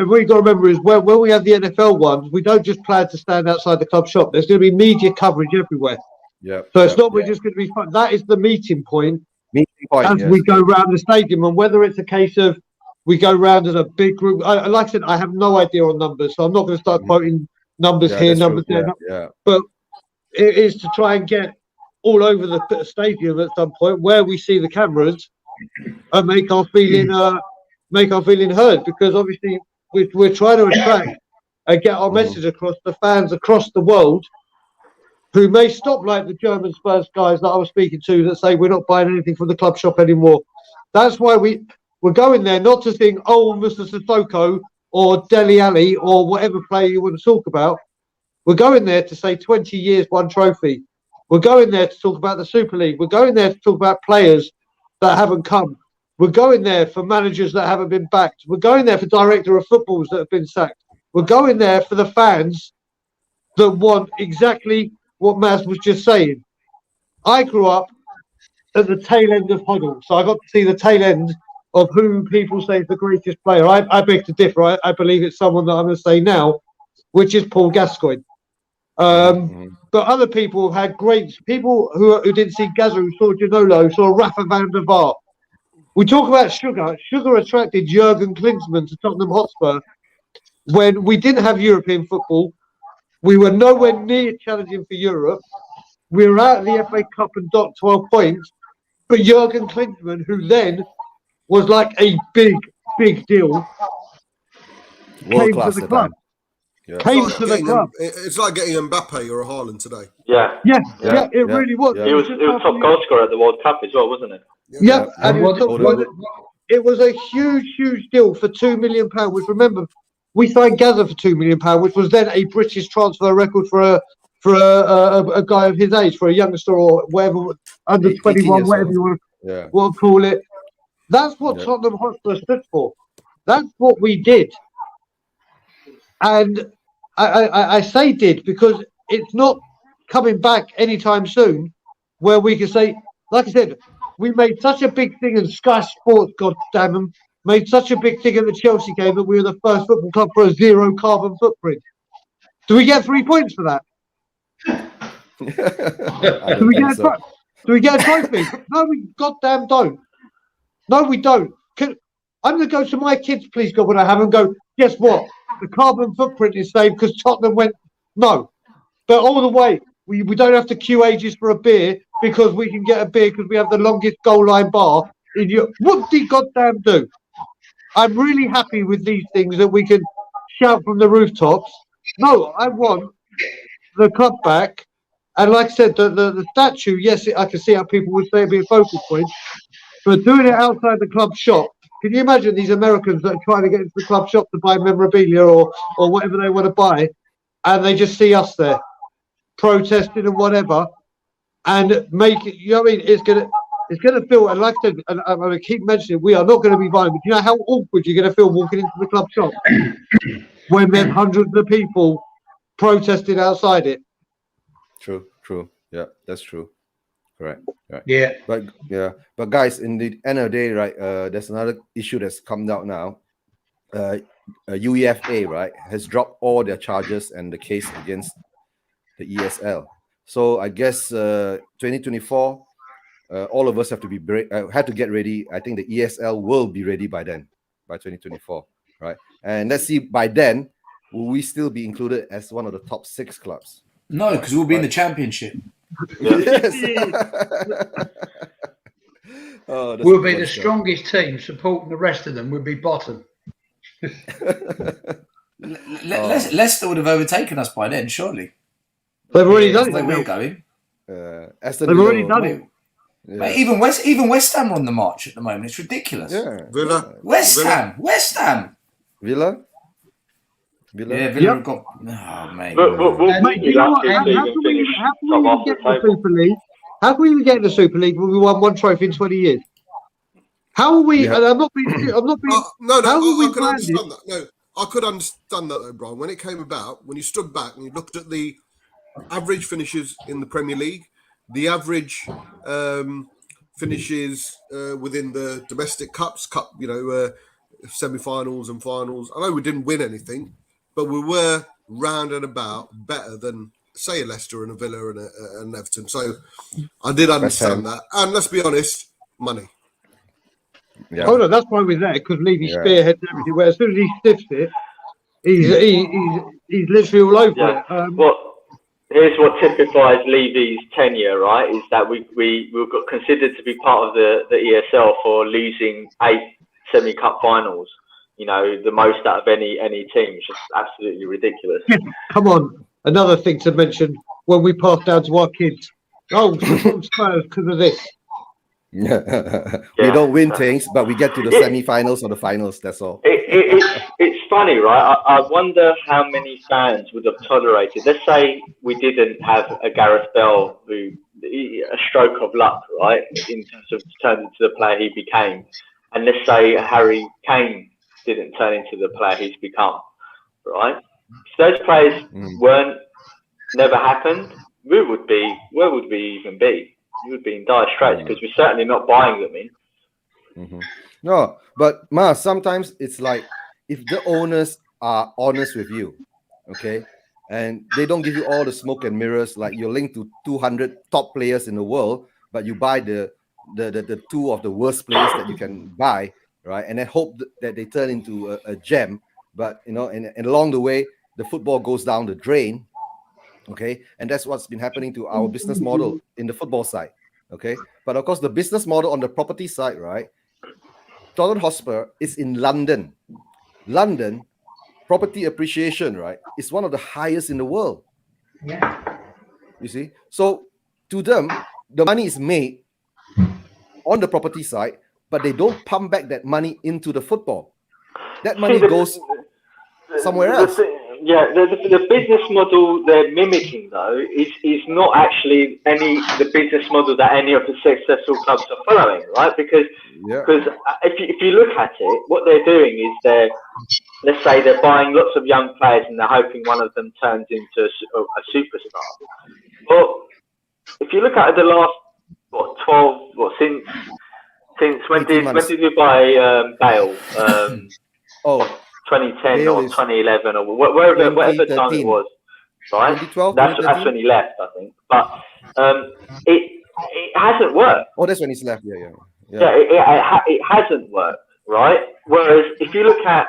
we got to remember is when we have the NFL ones, we don't just plan to stand outside the club shop. There's going to be media coverage everywhere. Yeah. So it's not we're just going to be fun. That is the meeting point as we go around the stadium. And whether it's a case of we go around as a big group, like I said, I have no idea on numbers, so I'm not going to start quoting numbers here, numbers there. But it is to try and get all over the stadium at some point where we see the cameras and make our feeling heard, because obviously we're trying to attract and get our message across to fans across the world who may stop like the German Spurs guys that I was speaking to that say we're not buying anything from the club shop anymore. That's why we're going there, not to sing, oh, Mr. Sissoko or Dele Alli or whatever player you want to talk about. We're going there to say 20 years, one trophy. We're going there to talk about the Super League. We're going there to talk about players that haven't come. We're going there for managers that haven't been backed. We're going there for director of footballs that have been sacked. We're going there for the fans that want exactly what Maz was just saying. I grew up at the tail end of Hoddle, so I got to see the tail end of who people say is the greatest player. I beg to differ. I believe it's someone that I'm going to say now, which is Paul Gascoigne. But other people have had great people who didn't see Gazza, who saw Janolo, who saw Rafa van der Vaart. We talk about Sugar. Sugar attracted Jurgen Klinsmann to Tottenham Hotspur when we didn't have European football. We were nowhere near challenging for Europe. We were out of the FA Cup and docked 12 points. But Jurgen Klinsmann, who then was like a big deal, came to the club. The club. It's like getting Mbappe or a Haaland today. Yeah. It really was. He was top goal scorer at the World Cup as well, wasn't it? Yeah. And it was a huge deal for £2 million, which, remember, we signed Gazza for £2 million, which was then a British transfer record for a guy of his age, for a youngster or whatever, under 21, whatever you want to call it. That's what Tottenham Hotspur stood for. That's what we did. And I say did because it's not coming back anytime soon where we can say, like I said, we made such a big thing in Sky Sports, God damn them, made such a big thing in the Chelsea game that we were the first football club for a zero carbon footprint. Do we get 3 points for that? Do we get a trophy? No, we goddamn don't. No, we don't. I'm going to go to my kids, please God, when I have them go, guess what? The carbon footprint is saved because Tottenham went, no. But all the way, we don't have to queue ages for a beer because we can get a beer because we have the longest goal line bar in Europe. What do you goddamn do? I'm really happy with these things that we can shout from the rooftops. No, I want the club back. And like I said, the statue, yes, I can see how people would say it'd be a focal point. But doing it outside the club shop, can you imagine these Americans that are trying to get into the club shop to buy memorabilia or whatever they want to buy, and they just see us there protesting and whatever, and make it, you know what I mean? It's gonna feel, and like I said, and I'm going to keep mentioning, we are not going to be violent, but you know how awkward you're going to feel walking into the club shop when there's hundreds of people protesting outside it. True. Yeah, that's true. Correct. Right. Yeah. But guys, in the end of the day, right, there's another issue that's come out now. UEFA, right, has dropped all their charges and the case against the ESL. So I guess 2024, all of us have to be had to get ready. I think the ESL will be ready by then, by 2024, right? And let's see, by then, will we still be included as one of the top 6 clubs? No, because we'll be in the championship. Yes. We'll be the strongest team, supporting the rest of them. We'll be bottom. Leicester would have overtaken us by then, surely. They've already done it. Where we're going. Aston They've already done it. Yeah. Even West Ham are on the march at the moment. It's ridiculous. Yeah. Villa. West Ham. Villa. Yeah, Villa have got. Oh, mate. Mate, you know what? How can we even get the Super League? How can we even get in the Super League when we won 1 trophy in 20 years? How are we? And I'm not being. No, how are we I could understand that. No, I could understand that though, Brian. When it came about, when you stood back and you looked at the average finishes in the Premier League, the average finishes within the domestic cup, semi-finals and finals. I know we didn't win anything, but we were round and about better than, say, a Leicester and a Villa and an Everton. So I did understand that. And let's be honest, money. Yeah. Oh no, that's why we're there, because Levy spearheads everything. Where as soon as he sniffs it, he's literally all over it. Well, here's what typifies Levy's tenure, right? Is that we got considered to be part of the ESL for losing 8 semi-cup finals. You know, the most out of any team. It's just absolutely ridiculous. Come on, another thing to mention when we pass down to our kids. Oh, Spurs because of this. We don't win things, but we get to the semi-finals or the finals. That's all. It's funny, right? I wonder how many fans would have tolerated. Let's say we didn't have a Gareth Bell, a stroke of luck, right, in terms of turning into the player he became, and let's say Harry Kane didn't turn into the player he's become, right? If those players never happened, where would we even be? We would be in dire straits because we're certainly not buying them in. No, but sometimes it's like if the owners are honest with you, okay, and they don't give you all the smoke and mirrors, like you're linked to 200 top players in the world, but you buy the 2 of the worst players that you can buy, right, and then hope that they turn into a gem, but and along the way the football goes down the drain. Okay, and that's what's been happening to our business model in the football side. Okay, but of course the business model on the property side, right? Tottenham Hotspur is in London. London property appreciation, right, is one of the highest in the world. Yeah. You see, so to them the money is made on the property side, but they don't pump back that money into the football. That money goes somewhere else. The business model they're mimicking though is not actually the business model that any of the successful clubs are following, right? Because if you look at it, what they're doing is let's say they're buying lots of young players and they're hoping one of them turns into a superstar. Well, if you look at the last since when did we buy Bale? 2010 Bale or 2011 or whatever time it was, right? 2012, that's when he left, I think. But it hasn't worked. Oh, that's when he's left. It hasn't worked, right? Whereas if you look at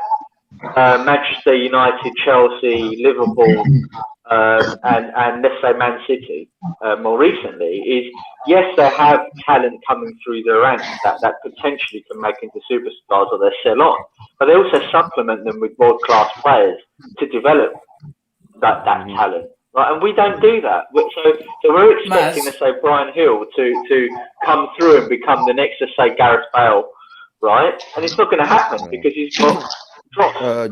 Manchester United, Chelsea, Liverpool, and let's say Man City, more recently, is yes, they have talent coming through their ranks that potentially can make into superstars or they sell on, but they also supplement them with world-class players to develop that talent, right? And we don't do that. So we're expecting, let's say, Brian Hill to come through and become the next, let's say, Gareth Bale, right? And it's not going to happen because he's got.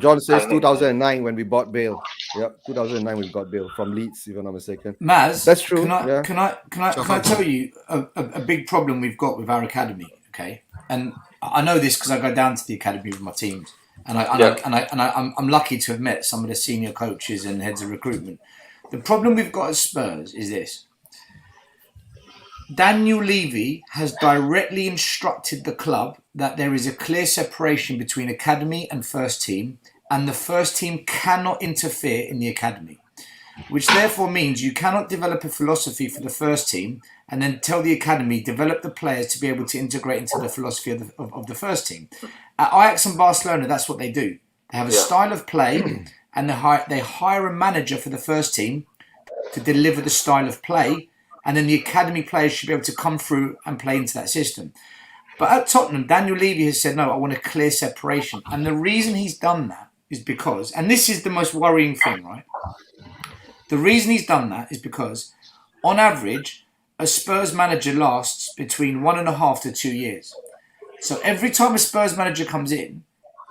John says 2009 when we bought Bale. Yep, 2009 we got Bale from Leeds, if I'm not mistaken. Maz, that's true. Can I tell you a big problem we've got with our academy? Okay, and I know this because I go down to the academy with my teams, and I'm lucky to have met some of the senior coaches and heads of recruitment. The problem we've got at Spurs is this. Daniel Levy has directly instructed the club that there is a clear separation between academy and first team, and the first team cannot interfere in the academy. which therefore means you cannot develop a philosophy for the first team and then tell the academy, develop the players to be able to integrate into the philosophy of the first team. At Ajax and Barcelona, that's what they do. They have a style of play, and they hire a manager for the first team to deliver the style of play, and then the academy players should be able to come through and play into that system. But at Tottenham, Daniel Levy has said, no, I want a clear separation. And the reason he's done that is because, and this is the most worrying thing, right? The reason he's done that is because, on average, a Spurs manager lasts between 1.5 to 2 years. So every time a Spurs manager comes in,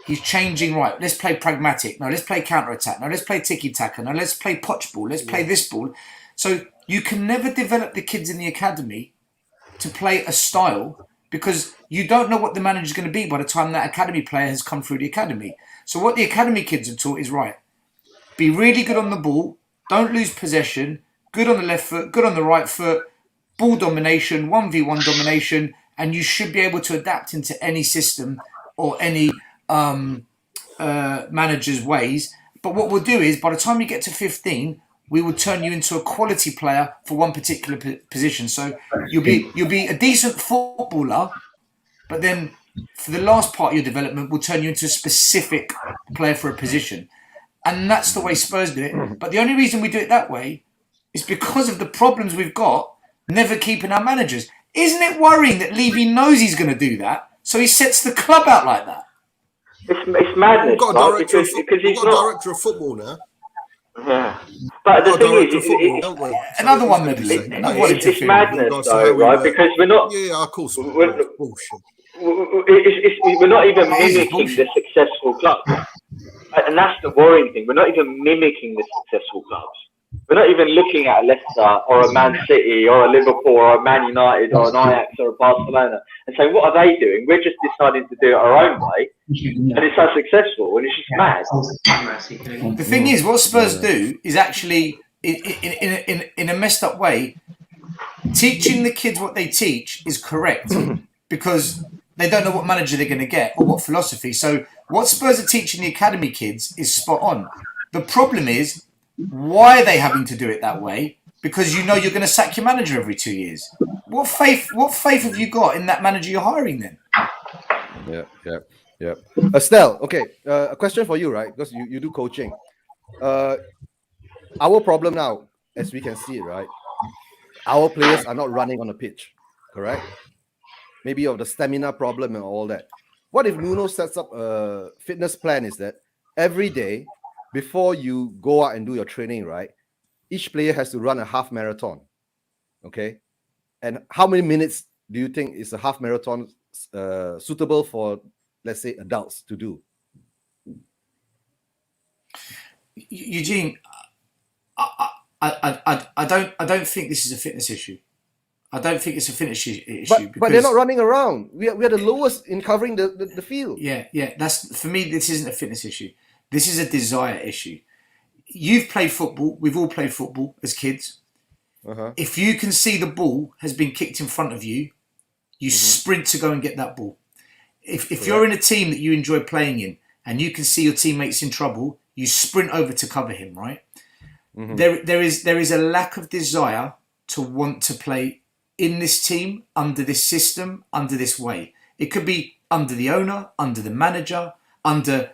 he's changing, right, let's play pragmatic. No, let's play counter-attack. No, let's play tiki-taka. No, let's play poch ball. Let's play this ball. So you can never develop the kids in the academy to play a style because you don't know what the manager is going to be by the time that academy player has come through the academy. So what the academy kids are taught is, right, be really good on the ball, don't lose possession, good on the left foot, good on the right foot, ball domination, 1v1 domination, and you should be able to adapt into any system or any manager's ways. But what we'll do is, by the time you get to 15, we will turn you into a quality player for one particular position. So you'll be a decent footballer, but then for the last part of your development, we'll turn you into a specific player for a position. And that's the way Spurs do it. But the only reason we do it that way is because of the problems we've got never keeping our managers. Isn't it worrying that Levy knows he's going to do that, so he sets the club out like that? It's madness. We've got a director, because he's not director of football now. Yeah, but the thing is, another one that it's madness, though, right? Because we're not. Yeah, of course. We're not even mimicking the successful clubs, and that's the worrying thing. We're not even mimicking the successful clubs. We're not even looking at a Leicester or a Man City or a Liverpool or a Man United or an Ajax or a Barcelona and saying, what are they doing? We're just deciding to do it our own way, and it's so successful, and it's just mad. The thing is, what Spurs do is actually, in a messed up way, teaching the kids what they teach is correct because they don't know what manager they're going to get or what philosophy. So what Spurs are teaching the academy kids is spot on. The problem is, why are they having to do it that way? Because you know you're going to sack your manager every 2 years. What faith have you got in that manager you're hiring then? Yeah. Estelle, okay, a question for you, right? Because you do coaching. Our problem now, as we can see it, right? Our players are not running on the pitch, correct? Maybe of the stamina problem and all that. What if Nuno sets up a fitness plan is that every day, before you go out and do your training, right, each player has to run a half marathon, okay? And how many minutes do you think is a half marathon suitable for, let's say, adults to do? Eugene, I don't think this is a fitness issue. I don't think it's a fitness issue. But they're not running around. We are the lowest in covering the field. Yeah. That's, for me, this isn't a fitness issue. This is a desire issue. You've played football. We've all played football as kids. If you can see the ball has been kicked in front of you, you sprint to go and get that ball. If you're in a team that you enjoy playing in and you can see your teammates in trouble, you sprint over to cover him, right? There is a lack of desire to want to play in this team, under this system, under this way. It could be under the owner, under the manager, under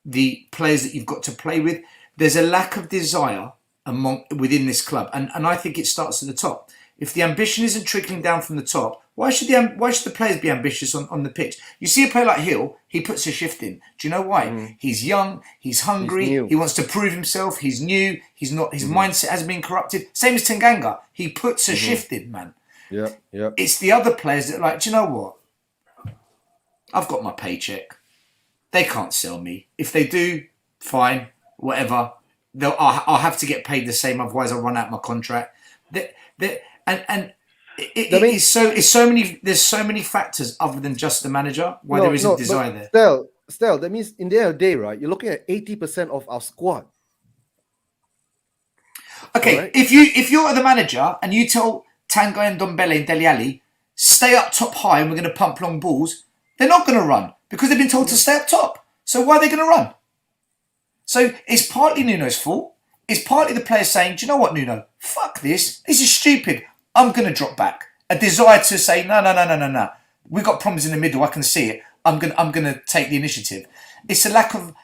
the players that you've got to play with. There's a lack of desire within this club, and I think it starts at the top. If the ambition isn't trickling down from the top, why should the players be ambitious on the pitch? You see a player like Hill, he puts a shift in. Do you know why? He's young, he's hungry, he wants to prove himself, he's new, he's not, his mindset hasn't been corrupted. Same as Tanganga, he puts a shift in, man. Yeah. It's the other players that are like, do you know what? I've got my paycheck. They can't sell me. If they do, fine, whatever. I'll have to get paid the same, otherwise I'll run out my contract. There's so many factors other than just the manager why there isn't desire there. Still, that means in the end of the day, right? You're looking at 80% of our squad. Okay, right? If you're the manager and you tell Tanguy and Dombele and Dele Alli, stay up top high and we're going to pump long balls, they're not going to run because they've been told to stay up top. So why are they going to run? So it's partly Nuno's fault. It's partly the players saying, do you know what, Nuno? Fuck this. This is stupid. I'm going to drop back. A desire to say, no. We've got problems in the middle. I can see it. I'm going to take the initiative. It's a lack of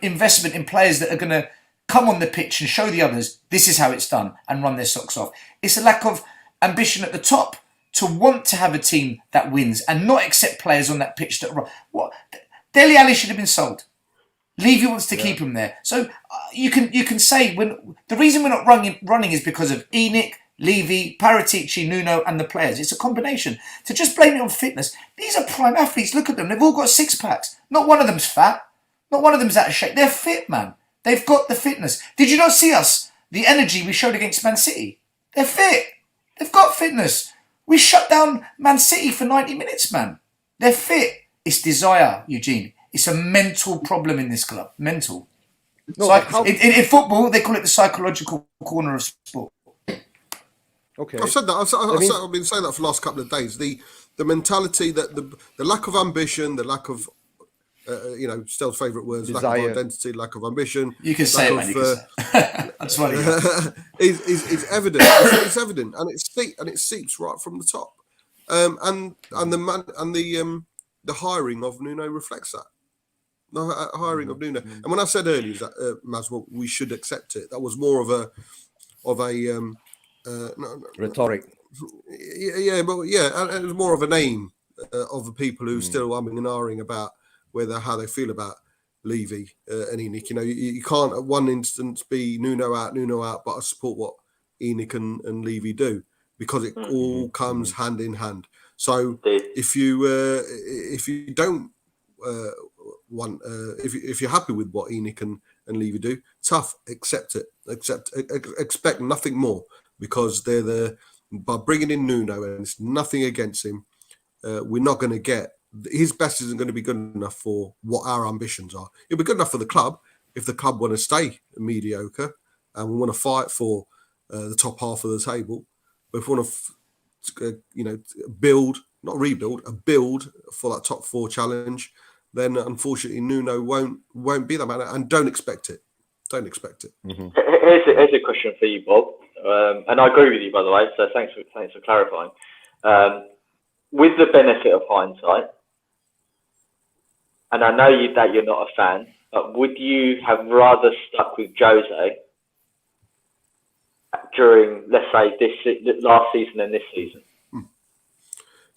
investment in players that are going to come on the pitch and show the others this is how it's done and run their socks off. It's a lack of ambition at the top to want to have a team that wins and not accept players on that pitch that run. What? Dele Alli should have been sold. Levy wants to keep him there. So you can say when the reason we're not running is because of ENIC, Levy, Paratici, Nuno and the players. It's a combination. To just blame it on fitness. These are prime athletes. Look at them. They've all got six packs. Not one of them's fat. Not one of them's out of shape. They're fit, man. They've got the fitness. Did you not see us? The energy we showed against Man City. They're fit. They've got fitness. We shut down Man City for 90 minutes, man. They're fit. It's desire, Eugene. It's a mental problem in this club. Mental. No, in football, they call it the psychological corner of sport. Okay. I've said that. I've been saying that for the last couple of days. The mentality that the lack of ambition, the lack of Stel's favourite words, desire. lack of identity, lack of ambition. You can say it, man. You can say. I just want to is evident. It's evident, and it seeps right from the top. And the hiring of Nuno reflects that. The hiring of Nuno. And when I said earlier that Maswell, we should accept it. That was more of a rhetoric. Yeah, but and it was more of an aim of the people who still umming and ahhing about how they feel about Levy and ENIC. You can't at one instance be Nuno out, but I support what ENIC and Levy do because it all comes hand in hand. So if you don't if you're happy with what ENIC and Levy do, tough, accept it. Expect nothing more because by bringing in Nuno and it's nothing against him, we're not going to get his best isn't going to be good enough for what our ambitions are. It'll be good enough for the club if the club want to stay mediocre and we want to fight for the top half of the table. But if we want to, build, not rebuild, build for that top four challenge, then unfortunately Nuno won't be that man, and don't expect it. Don't expect it. Mm-hmm. Here's a question for you, Bob, and I agree with you by the way. So thanks for clarifying. With the benefit of hindsight, and I know that you're not a fan, but would you have rather stuck with Jose during, let's say, this last season and this season?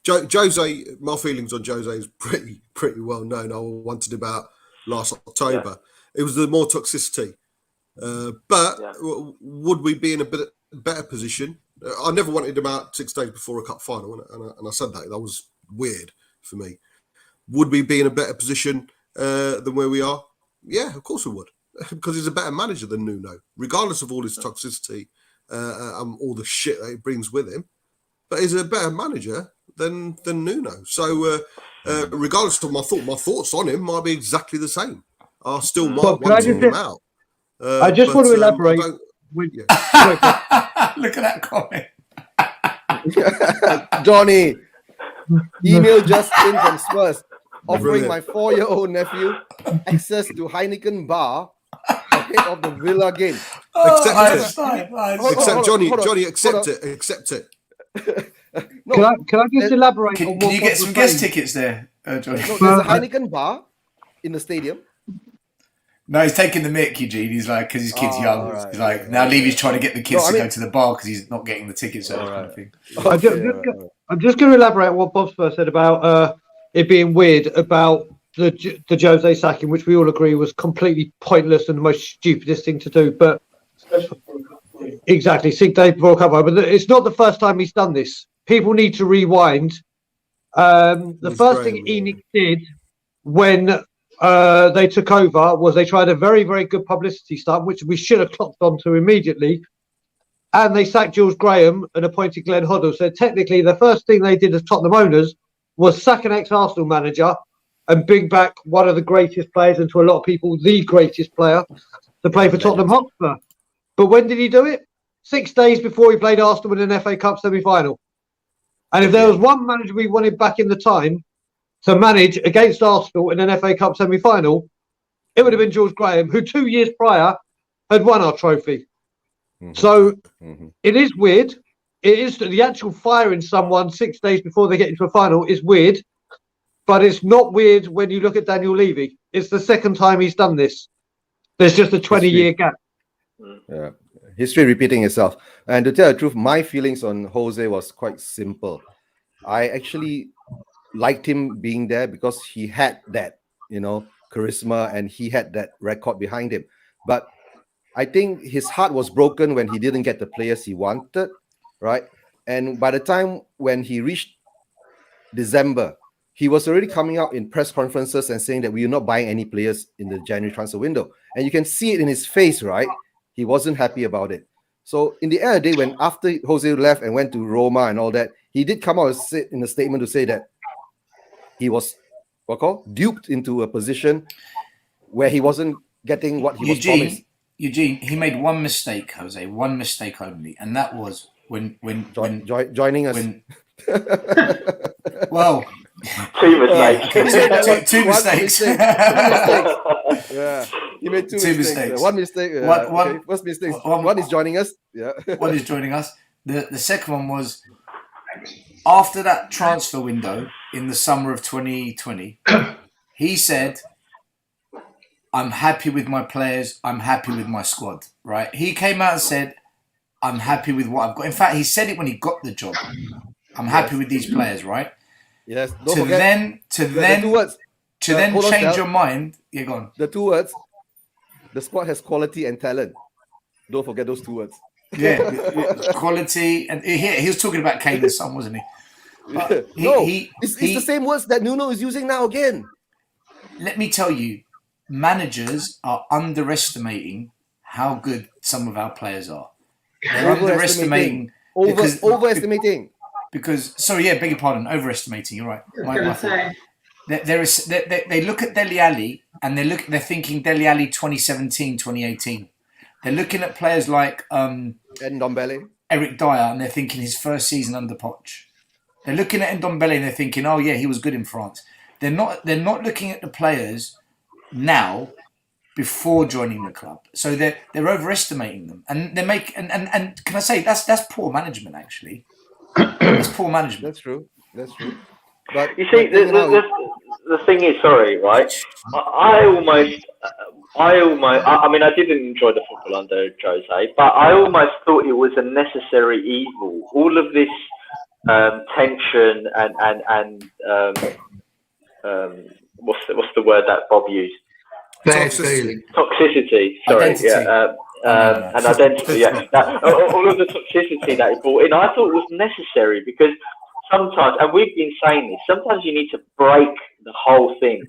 Jose, my feelings on Jose is pretty well known. I wanted about last October. It was the more toxicity. But would we be in a bit better position? I never wanted him out 6 days before a cup final, and I said that was weird for me. Would we be in a better position than where we are? Yeah, of course we would, because he's a better manager than Nuno, regardless of all his toxicity and all the shit that it brings with him. But he's a better manager than Nuno. So regardless of my thoughts on him might be exactly the same. I still might want him out. I just want to elaborate. Look at that comment. Johnny, email Justin from Spurs offering my 4-year-old nephew access to Heineken bar ahead of the Villa game. Accept Johnny, accept it. No, can I just elaborate? Can you get some guest tickets there, Johnny? No, there's a Heineken bar in the stadium. No, he's taking the mick, Eugene. He's like, because his kid's young. Right, he's like, now Levy's trying to get the kids to go to the bar because he's not getting the tickets. Kind of thing. I'm just going to elaborate on what Bob's first said about it being weird about the Jose sacking, which we all agree was completely pointless and the most stupidest thing to do. But exactly, 6 days before a cup. But it's not the first time he's done this. People need to rewind. The first thing ENIC did when they took over was they tried a very, very good publicity stunt, which we should have clocked onto immediately. And they sacked Jules Graham and appointed Glenn Hoddle. So technically, the first thing they did as Tottenham owners was sack an ex-Arsenal manager and bring back one of the greatest players, and to a lot of people, the greatest player to play for Tottenham Hotspur. But when did he do it? 6 days before he played Arsenal in an FA Cup semi-final. And if there was one manager we wanted back in the time to manage against Arsenal in an FA Cup semi-final, it would have been George Graham, who 2 years prior had won our trophy. So it is weird. It is the actual firing someone 6 days before they get into a final is weird, but it's not weird when you look at Daniel Levy. It's the second time he's done this. There's just a 20-year gap. Yeah, history repeating itself. And to tell the truth, my feelings on Jose was quite simple. I actually liked him being there because he had that, charisma, and he had that record behind him. But I think his heart was broken when he didn't get the players he wanted, right? And by the time when he reached December, he was already coming out in press conferences and saying that we are not buying any players in the January transfer window. And you can see it in his face, right? He wasn't happy about it. So in the end of the day, when after Jose left and went to Roma and all that, he did come out in a statement to say that he was duped into a position where he wasn't getting what he was promised. Eugene, he made one mistake, Jose, one mistake only, and that was when joining us. Well, two mistakes. Two mistakes. Yeah, he made two mistakes. One mistake. First mistake. One is joining us. Yeah. One is joining us. The second one was after that transfer window in the summer of 2020. He said, I'm happy with my players. I'm happy with my squad, right? He came out and said, I'm happy with what I've got. In fact, he said it when he got the job. I'm happy with these players, right? Yes. To then change your mind. Yeah, go on. The two words, the squad has quality and talent. Don't forget those two words. Yeah, quality. And he was talking about Kane and Son, wasn't he? It's the same words that Nuno is using now again. Let me tell you, managers are underestimating how good some of our players are. They're overestimating. Overestimating. Because, sorry, beg your pardon, overestimating. You're right. They look at Dele Alli and they're thinking Dele Alli 2017, 2018. They're looking at players like Ndombele, Eric Dyer, and they're thinking his first season under Poch. They're looking at Ndombele and they're thinking, oh yeah, he was good in France. They're not looking at the players now before joining the club. So they're overestimating them, and they make and can I say that's poor management actually. That's poor management. That's true. But you see, the thing is, sorry, right? I mean, I didn't enjoy the football under Jose, but I almost thought it was a necessary evil. All of this tension and what's the word that Bob used? Toxicity. Sorry, identity. And identity. Yeah, all of the toxicity that it brought in, I thought was necessary because sometimes, and we've been saying this, sometimes you need to break the whole thing,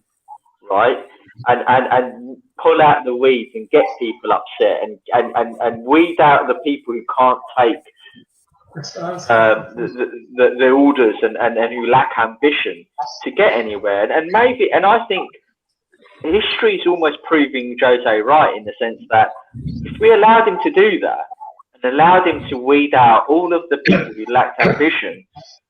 right? And pull out the weeds and get people upset and weed out the people who can't take the orders and who lack ambition to get anywhere. And I think history is almost proving Jose right in the sense that if we allowed him to do that and allowed him to weed out all of the people who lacked ambition,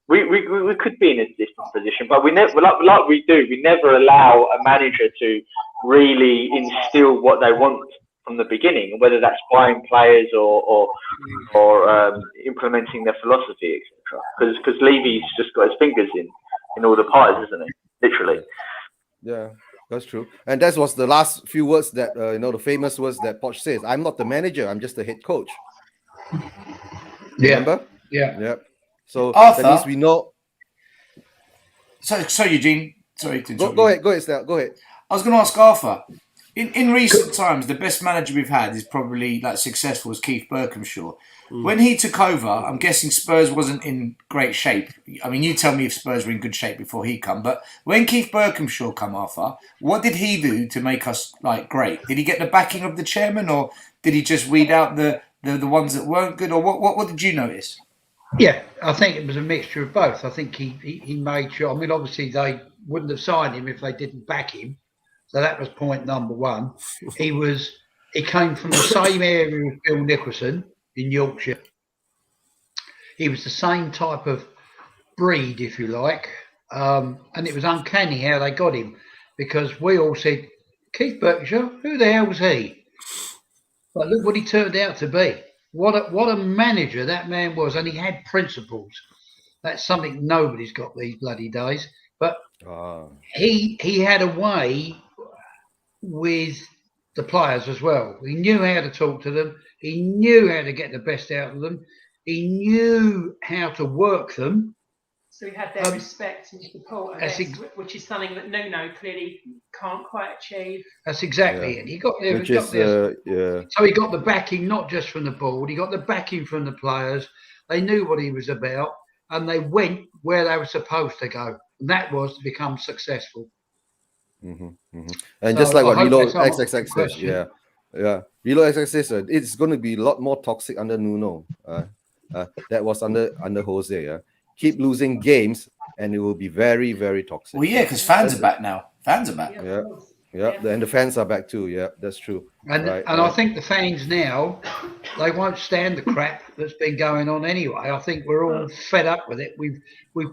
we could be in a different position. But we never, like we do, we never allow a manager to really instill what they want from the beginning, whether that's buying players or implementing their philosophy, etc. Because Levy's just got his fingers in all the pies, isn't he? Literally. Yeah. That's true. And that was the last few words that, the famous words that Poch says. I'm not the manager. I'm just the head coach. Remember? Yeah. So Arthur, that means we know. So Eugene. Sorry to interrupt. Go ahead, Stella. Go ahead. I was going to ask Arthur. In recent times, the best manager we've had is probably successful as Keith Berkhamshaw. When he took over, I'm guessing Spurs wasn't in great shape. I mean, you tell me if Spurs were in good shape before he come. But when Keith Berkhamshaw come, Arthur, what did he do to make us great? Did he get the backing of the chairman, or did he just weed out the ones that weren't good, or what did you notice? Yeah, I think it was a mixture of both. I think he made sure. I mean, obviously they wouldn't have signed him if they didn't back him. So that was point number one. He came from the same area as Bill Nicholson in Yorkshire. He was the same type of breed, if you like. And it was uncanny how they got him, because we all said, Keith Berkshire, who the hell was he? But look what he turned out to be. What a manager that man was, and he had principles. That's something nobody's got these bloody days. But he had a way with the players as well. He knew how to talk to them. He knew how to get the best out of them. He knew how to work them. So he had their respect and support, which is something that Nuno clearly can't quite achieve. That's exactly it. He got there. So he got the backing not just from the board. He got the backing from the players. They knew what he was about, and they went where they were supposed to go. And that was to become successful. And so just like what Relo XXX says, Relo XXX said, it's going to be a lot more toxic under Nuno. That was under Jose. Yeah. Keep losing games, and it will be very, very toxic. Well, yeah, because fans are back now. Fans are back. Yeah, and the fans are back too. Yeah, that's true. And I think the fans now, they won't stand the crap that's been going on anyway. I think we're all fed up with it. We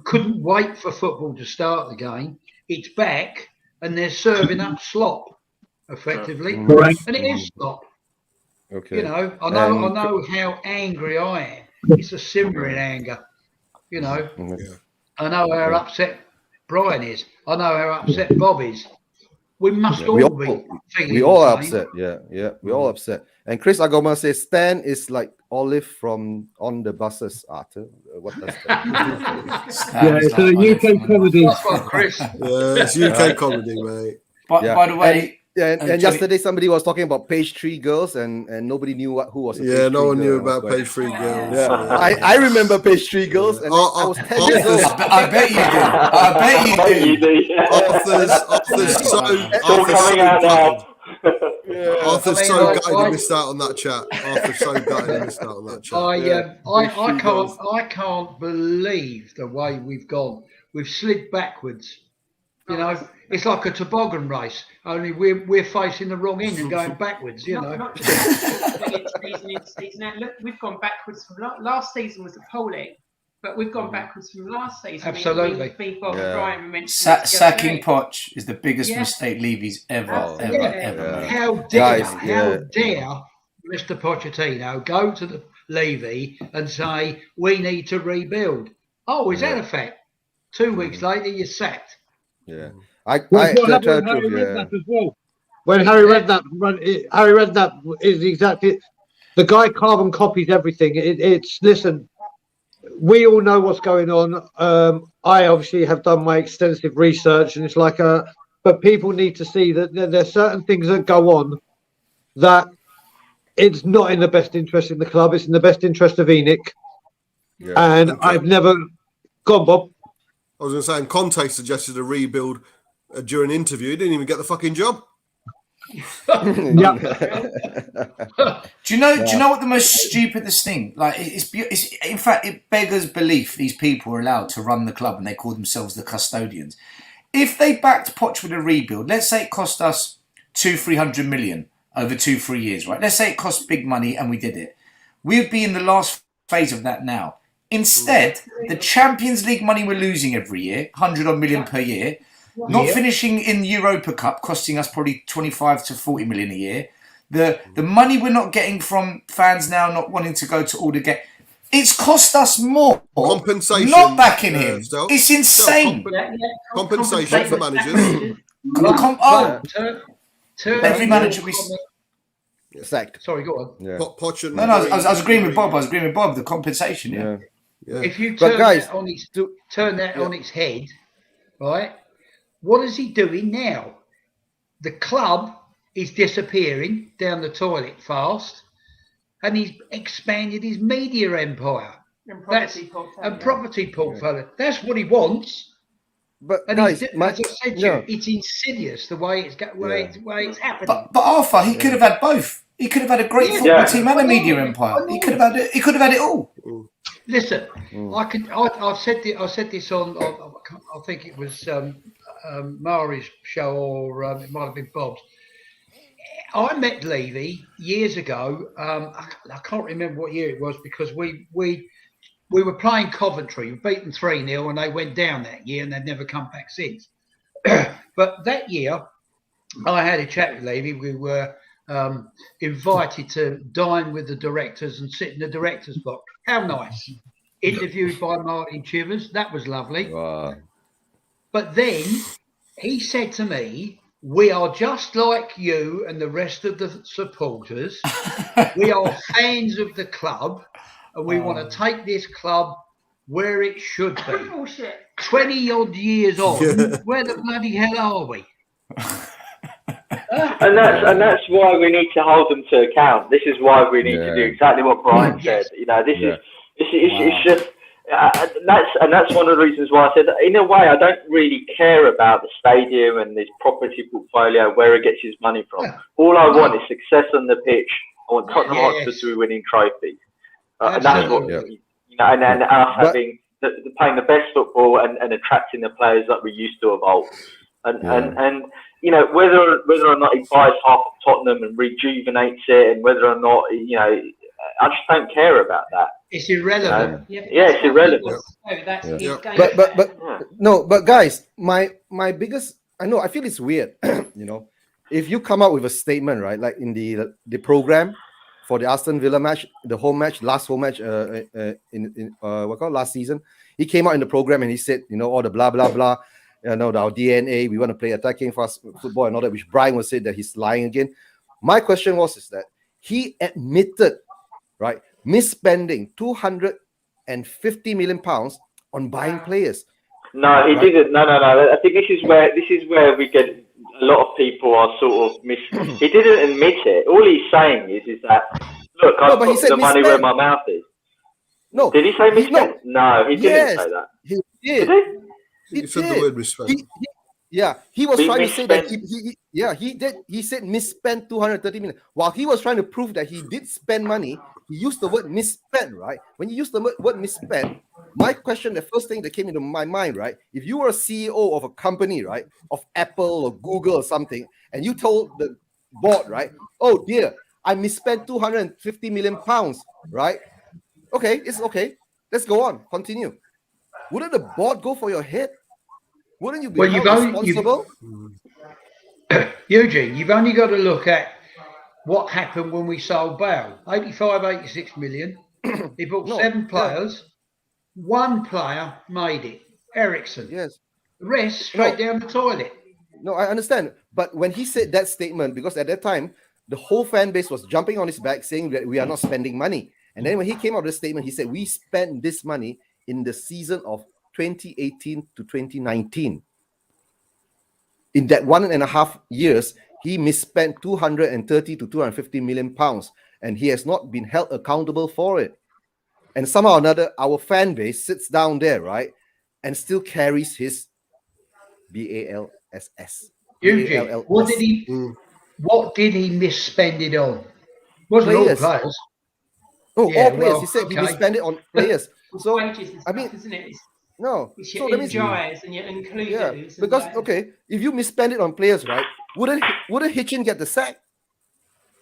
couldn't wait for football to start again. It's back, and they're serving up slop, effectively, and it is slop. Okay. You know, I know how angry I am. It's a simmering anger. You know, I know how upset Brian is. I know how upset Bob is. We must all be feeling we all upset. Yeah. We're all upset. And Chris Agoma says Stan is like Olive from On the Buses, Arthur. What does that it's a UK comedy. That's what, Chris. It's UK comedy, mate. By the way, and yesterday somebody was talking about Page 3 girls, and nobody knew who was. No one knew about Page 3 girls. Yeah. I remember Page 3 girls, and I was 10 years old. I bet you do. Arthur's so gutted he missed out on that chat. I can't believe the way we've gone. We've slid backwards. You know, it's like a toboggan race. Only we're facing the wrong end and going backwards. You know. Not just season. Now, look, we've gone backwards from last season was appalling, but we've gone backwards from last season. Absolutely. Sacking Poch is the biggest mistake Levy's ever made. How dare Mr. Pochettino go to the Levy and say we need to rebuild? Oh, is that a fact? 2 weeks later, you're sacked. Yeah, Harry Redknapp as well. When Harry Redknapp is exactly the guy. Carbon copies everything. Listen. We all know what's going on. I obviously have done my extensive research, and it's like but people need to see that there's certain things that go on that it's not in the best interest in the club. It's in the best interest of Enoch. Yeah, and I've never gone, Bob. I was going to say, and Conte suggested a rebuild during an interview. He didn't even get the fucking job. Do you know what the most stupidest thing? Like, it's in fact, it beggars belief. These people are allowed to run the club, and they call themselves the custodians. If they backed Poch with a rebuild, let's say it cost us 200-300 million over 2-3 years, right? Let's say it cost big money, and we did it. We'd be in the last phase of that now. Instead, the Champions League money we're losing every year, 100 million per year, not finishing in Europa Cup, costing us probably 25 to 40 million a year. The money we're not getting from fans now not wanting to go to all the games. It's cost us more. Compensation. Not backing him. It's insane. Compensation for managers. Every manager we sacked. Sorry, go on. Yeah. I was agreeing with Bob. The compensation. Yeah. If you turn that on its head, right? What is he doing now? The club is disappearing down the toilet fast, and he's expanded his media empire and property portfolio. That's what he wants. But and guys, as I said to you, it's insidious the way it's happening. But Arthur, he could have had both. He could have had a great football team and a media empire. He could have had it all. Listen, I've said this on. I think it was Mari's show, or it might have been Bob's. I met Levy years ago. I can't remember what year it was, because we were playing Coventry. We beat them 3-0, and they went down that year, and they've never come back since. But that year, I had a chat with Levy. We were invited to dine with the directors and sit in the director's box. How nice. Interviewed by Martin Chivers. That was lovely. Wow. But then he said to me, we are just like you and the rest of the supporters. We are fans of the club and we want to take this club where it should be. Oh, shit. 20 odd years on, where the bloody hell are we? And that's why we need to hold them to account. This is why we need to do exactly what Brian said. You know, this is it's just that's one of the reasons why I said, in a way, I don't really care about the stadium and this property portfolio, where he gets his money from. All I want is success on the pitch. I want Tottenham Hotspur to be winning trophies, and that's what you know. And us having playing the best football and attracting the players that we used to of old. And you know, whether or not he buys half of Tottenham and rejuvenates it, and whether or not, you know, I just don't care about that. It's irrelevant. It's irrelevant. But guys, my biggest, I feel it's weird. You know, if you come out with a statement, right, like in the program for the Aston Villa match, the last home match in last season, he came out in the program and he said, you know, all the blah blah blah. You know, our DNA, we want to play attacking fast football and all that, which Brian was saying that he's lying again. My question is that he admitted, right, misspending £250 million on buying players. No, he didn't. No. I think this is where we get a lot of people are sort of He didn't admit it. All he's saying is that, look, I've got the money where my mouth is. No. Did he say misspent? No, he didn't say that. He did. Did he? He said the word misspent. He was trying to say that he did. He said misspent 230 million. While he was trying to prove that he did spend money, he used the word misspent, right? When you use the word misspent, my question, the first thing that came into my mind, right? If you were a CEO of a company, right, of Apple or Google or something, and you told the board, right, oh dear, I misspent 250 million pounds, right? Okay, it's okay. Let's go on. Continue. Wouldn't the board go for your head? Wouldn't you be responsible? Eugene, you've only got to look at what happened when we sold Bale. 86 million. He bought 7 players. 1 player made it. Ericsson. Yes. The rest straight down the toilet. No, I understand. But when he said that statement, because at that time, the whole fan base was jumping on his back saying that we are not spending money. And then when he came out with the statement, he said, we spent this money in the season of 2018 to 2019. In that 1.5 years, he misspent 230 to 250 million pounds, and he has not been held accountable for it. And somehow or another, our fan base sits down there, right, and still carries his BALSS. Eugene, what did he misspend it on? Wasn't all players? No, all players. He said he misspent it on players. So wages and stuff, isn't it? No. It's your NGIs and your inclusions. Yeah, because okay, if you misspend it on players, right? Wouldn't Hitchin get the sack?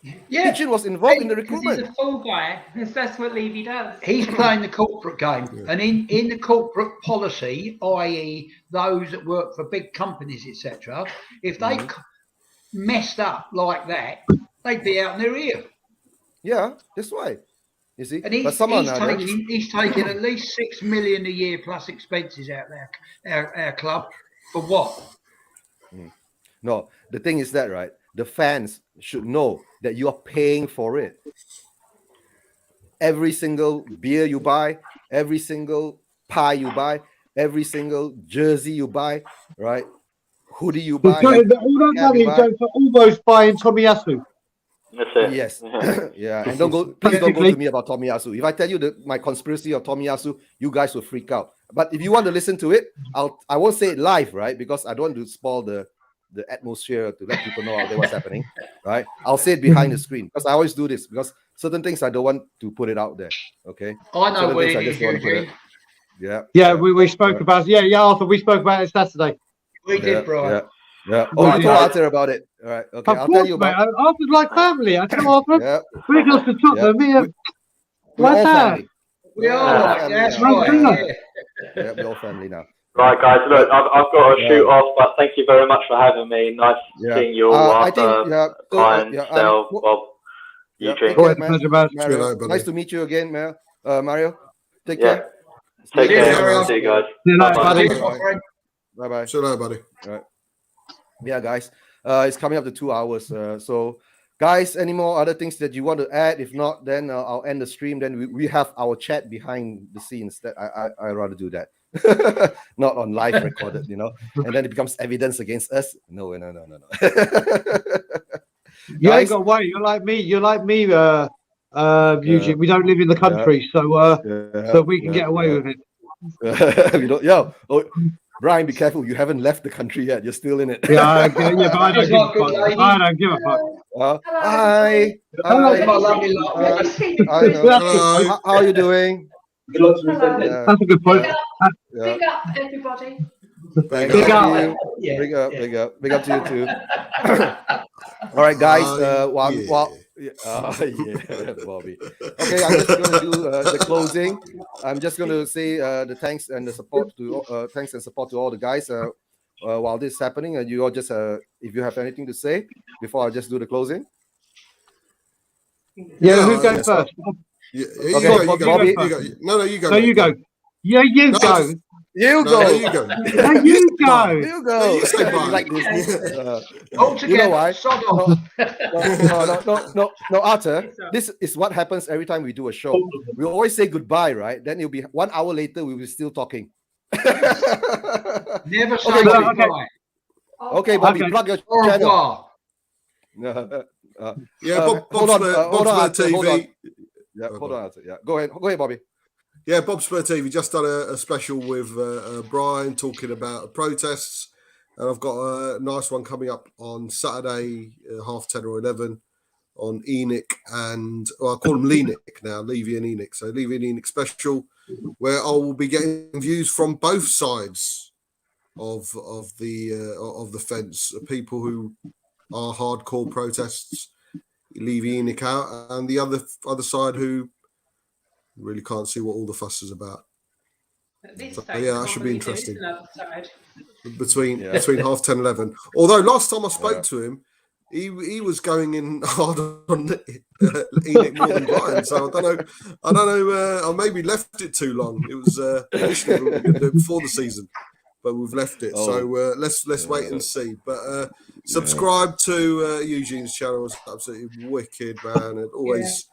Yeah, Hitchin was involved in the recruitment. He's a fall guy. That's what Levy does. He's playing the corporate game, and in the corporate policy, i.e., those that work for big companies, etc., if they messed up like that, they'd be out in their ear. Yeah, that's why. You see, and he's taking at least 6 million a year plus expenses out there, our club, for what? No, the thing is that, right, the fans should know that you are paying for it. Every single beer you buy, every single pie you buy, every single jersey you buy, right, hoodie you buy. All that money goes for almost buying Tomiyasu. That's it. Yes. Yeah. And please don't go to me about Tomiyasu. If I tell you my conspiracy of Tomiyasu, you guys will freak out. But if you want to listen to it, I won't say it live, right? Because I don't want to spoil the atmosphere to let people know out there what's happening, right? I'll say it behind the screen because I always do this because certain things I don't want to put it out there. Okay. I know where it is. Yeah. Yeah, we spoke about it. Yeah, Arthur, we spoke about it Saturday. We did, Brian. Yeah. Oh, you told Arthur about it. All right. Okay. I'll tell you about it. Arthur's like family. I tell Arthur. Yeah. We go to Tottenham. We are. That's right. Yeah, we're all family now. Right, guys. Look, I've got to shoot off, but thank you very much for having me. Nice seeing you all. Brian, Stel, Bob, Eugene. Always a pleasure, man. Nice to meet you again, Mario. Take Yeah. care. Take care. See you guys. See you later, buddy. Bye-bye. See you later, buddy. Right. Yeah, guys. It's coming up to 2 hours. So, guys, any more other things that you want to add? If not, then I'll end the stream. Then we have our chat behind the scenes. That I rather do that. Not on live recorded, and then it becomes evidence against us. No. You ain't got to worry. You're like me. Eugene. We don't live in the country, so we can get away with it. We don't. Brian, be careful. You haven't left the country yet. You're still in it. But I don't give a fuck. I don't give a fuck. Hi. Hello, my lovely lot. How are you doing? That's a good point. Big up, everybody. Big up. Big up to you too. All right, guys. Bobby. Okay, I'm just going to do the closing. I'm just going to say the thanks and support to all the guys while this is happening. And you all just, if you have anything to say before I just do the closing. Yeah, who goes first? You go. No, you go. No, you go. Yeah, you go. You go. No, you go. No, you go. You go. You say bye. Like this. All together. You know why? Sod off. No, Arthur. This is what happens every time we do a show. We always say goodbye, right? Then it'll be 1 hour later. We will still talking. Never say goodbye. Okay, Bobby, plug your channel. Bob Spur TV. Yeah, hold on. Yeah, go ahead, Bobby. Yeah, Bob Spur TV just done a special with Brian talking about protests, and I've got a nice one coming up on Saturday, 10:30 or 11, on Enoch and I call him Leenick now, Levy and Enoch. So Levy and Enoch special, where I will be getting views from both sides of the fence, people who are hardcore protests, Levy Enoch out, and the other side who really can't see what all the fuss is about. So, yeah, that should be interesting. Between 10:30 and 11. Although last time I spoke to him, he was going in hard on Enoch more than Brian. So I don't know. I maybe left it too long. It was initially we were going to do it before the season, but we've left it. So let's wait and see. But subscribe to Eugene's channel. It's absolutely wicked, man. It always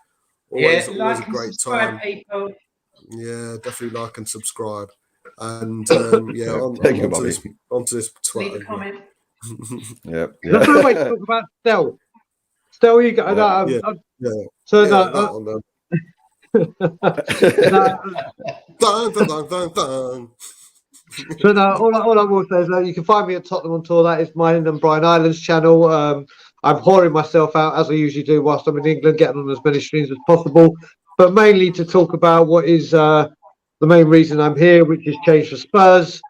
a great time. People. Yeah, definitely like and subscribe. And onto this Leave a comment. Yeah. Let's not wait to talk about Stel. Stel, you got So all I will say is that you can find me at Tottenham on Tour. That is mine and Brian Ireland's channel. I'm whoring myself out, as I usually do whilst I'm in England, getting on as many streams as possible, but mainly to talk about what is the main reason I'm here, which is Change for Spurs.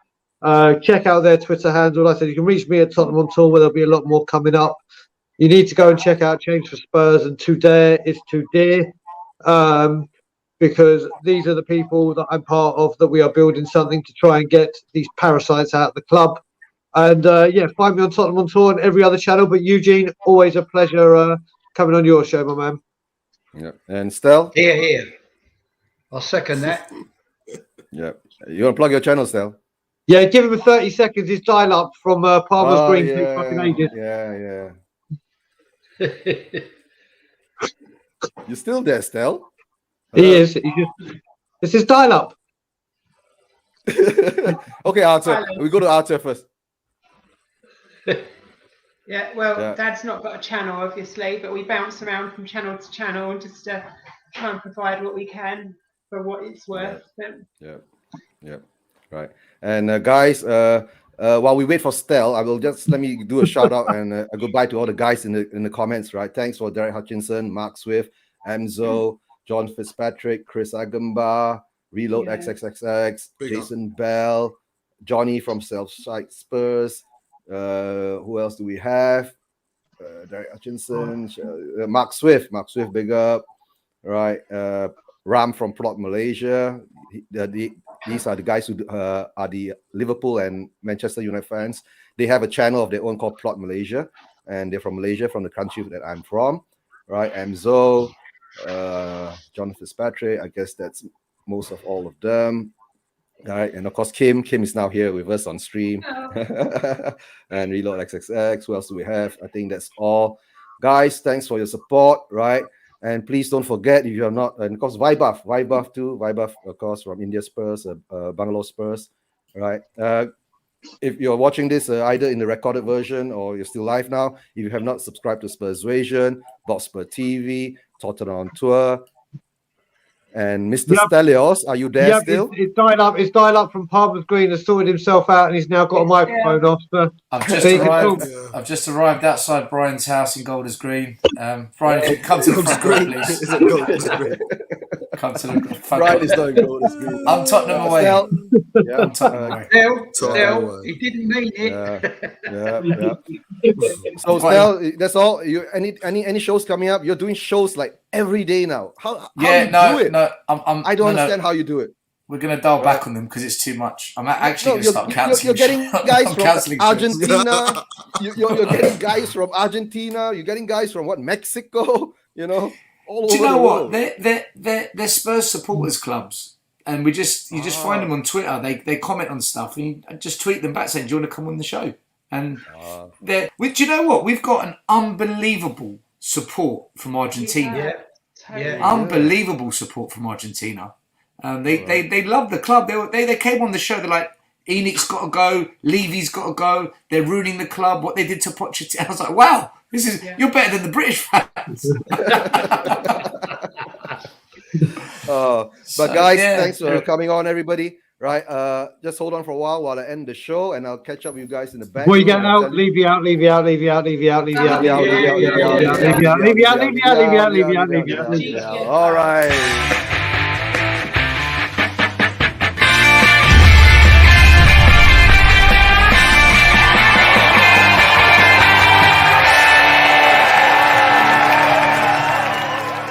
Check out their Twitter handle. Like I said, you can reach me at Tottenham on Tour, where there'll be a lot more coming up. You need to go and check out Change for Spurs and Too Dare is Too Dear, because these are the people that I'm part of, that we are building something to try and get these parasites out of the club. And find me on Tottenham on Tour and every other channel. But Eugene, always a pleasure coming on your show, my man. Yeah, and Stel? Here. I'll second that. Yeah, you want to plug your channel, Stel? Yeah, give him 30 seconds. His dial up from Palmer's Green to fucking ages. Yeah. You still there, Stel? He is. It's his dial up. Okay, Arthur. We go to Arthur first. Dad's not got a channel, obviously, but we bounce around from channel to channel and just try and provide what we can for what it's worth. Yeah. Right. And guys, while we wait for Stel, I will just let me do a shout out and a goodbye to all the guys in the comments. Right. Thanks for Derek Hutchinson, Mark Swift, Amzo, John Fitzpatrick, Chris Agamba, Reload XXXX, Jason Bell, Johnny from Southside Spurs. Who else do we have? Derek Hutchinson, Mark Swift, big up. Right. Ram from Plot Malaysia. These are the guys who are the Liverpool and Manchester United fans. They have a channel of their own called Plot Malaysia, and they're from Malaysia, from the country that I'm from, right? Amzo, John Fitzpatrick, I guess that's most of all of them. All right, and of course Kim is now here with us on stream. And Reload XXX. Who else do we have? I think that's all. Guys, thanks for your support, right? And please don't forget, if you're not, and of course Vibuff too, of course from India Spurs, Bangalore Spurs, right? If you're watching this either in the recorded version or you're still live now, if you have not subscribed to Spursvasion, Boxspur TV, Tottenham on Tour, and Mr. Stelios, are you there still? It's dialed up. It's dialed up from Palmer's Green. Has sorted himself out, and he's now got a microphone off. So I've just arrived outside Brian's house in Golders Green. Brian, if you come to the front door, please. Is it Golders Green? Come to the front Brian door. is not in Golders Green. I'm Tottenham away. Yeah, I'm Tottenham away. Stel, he didn't mean it. Yeah. So Stel, that's all. You any shows coming up? You're doing shows like every day now. How do you do it? No, I don't understand how you do it. We're going to dial back on them because it's too much. I'm actually going to start cancelling. You're getting guys from cancelling Argentina. You're getting guys from Argentina. You're getting guys from Mexico. You know, all do over you know the what? world. They're Spurs supporters clubs, and you just find them on Twitter. They comment on stuff, and you just tweet them back saying, "Do you want to come on the show?" And do you know what? We've got an unbelievable support from Argentina. Unbelievable support from Argentina. They love the club. They came on the show. They're like, Enoch's got to go, Levy's got to go. They're ruining the club. What they did to Pochettino, I was like, wow, you're better than the British fans. But guys, thanks for coming on, everybody. Right, just hold on for a while I end the show, and I'll catch up with you guys in the back. Before you get out, leave you out. All right.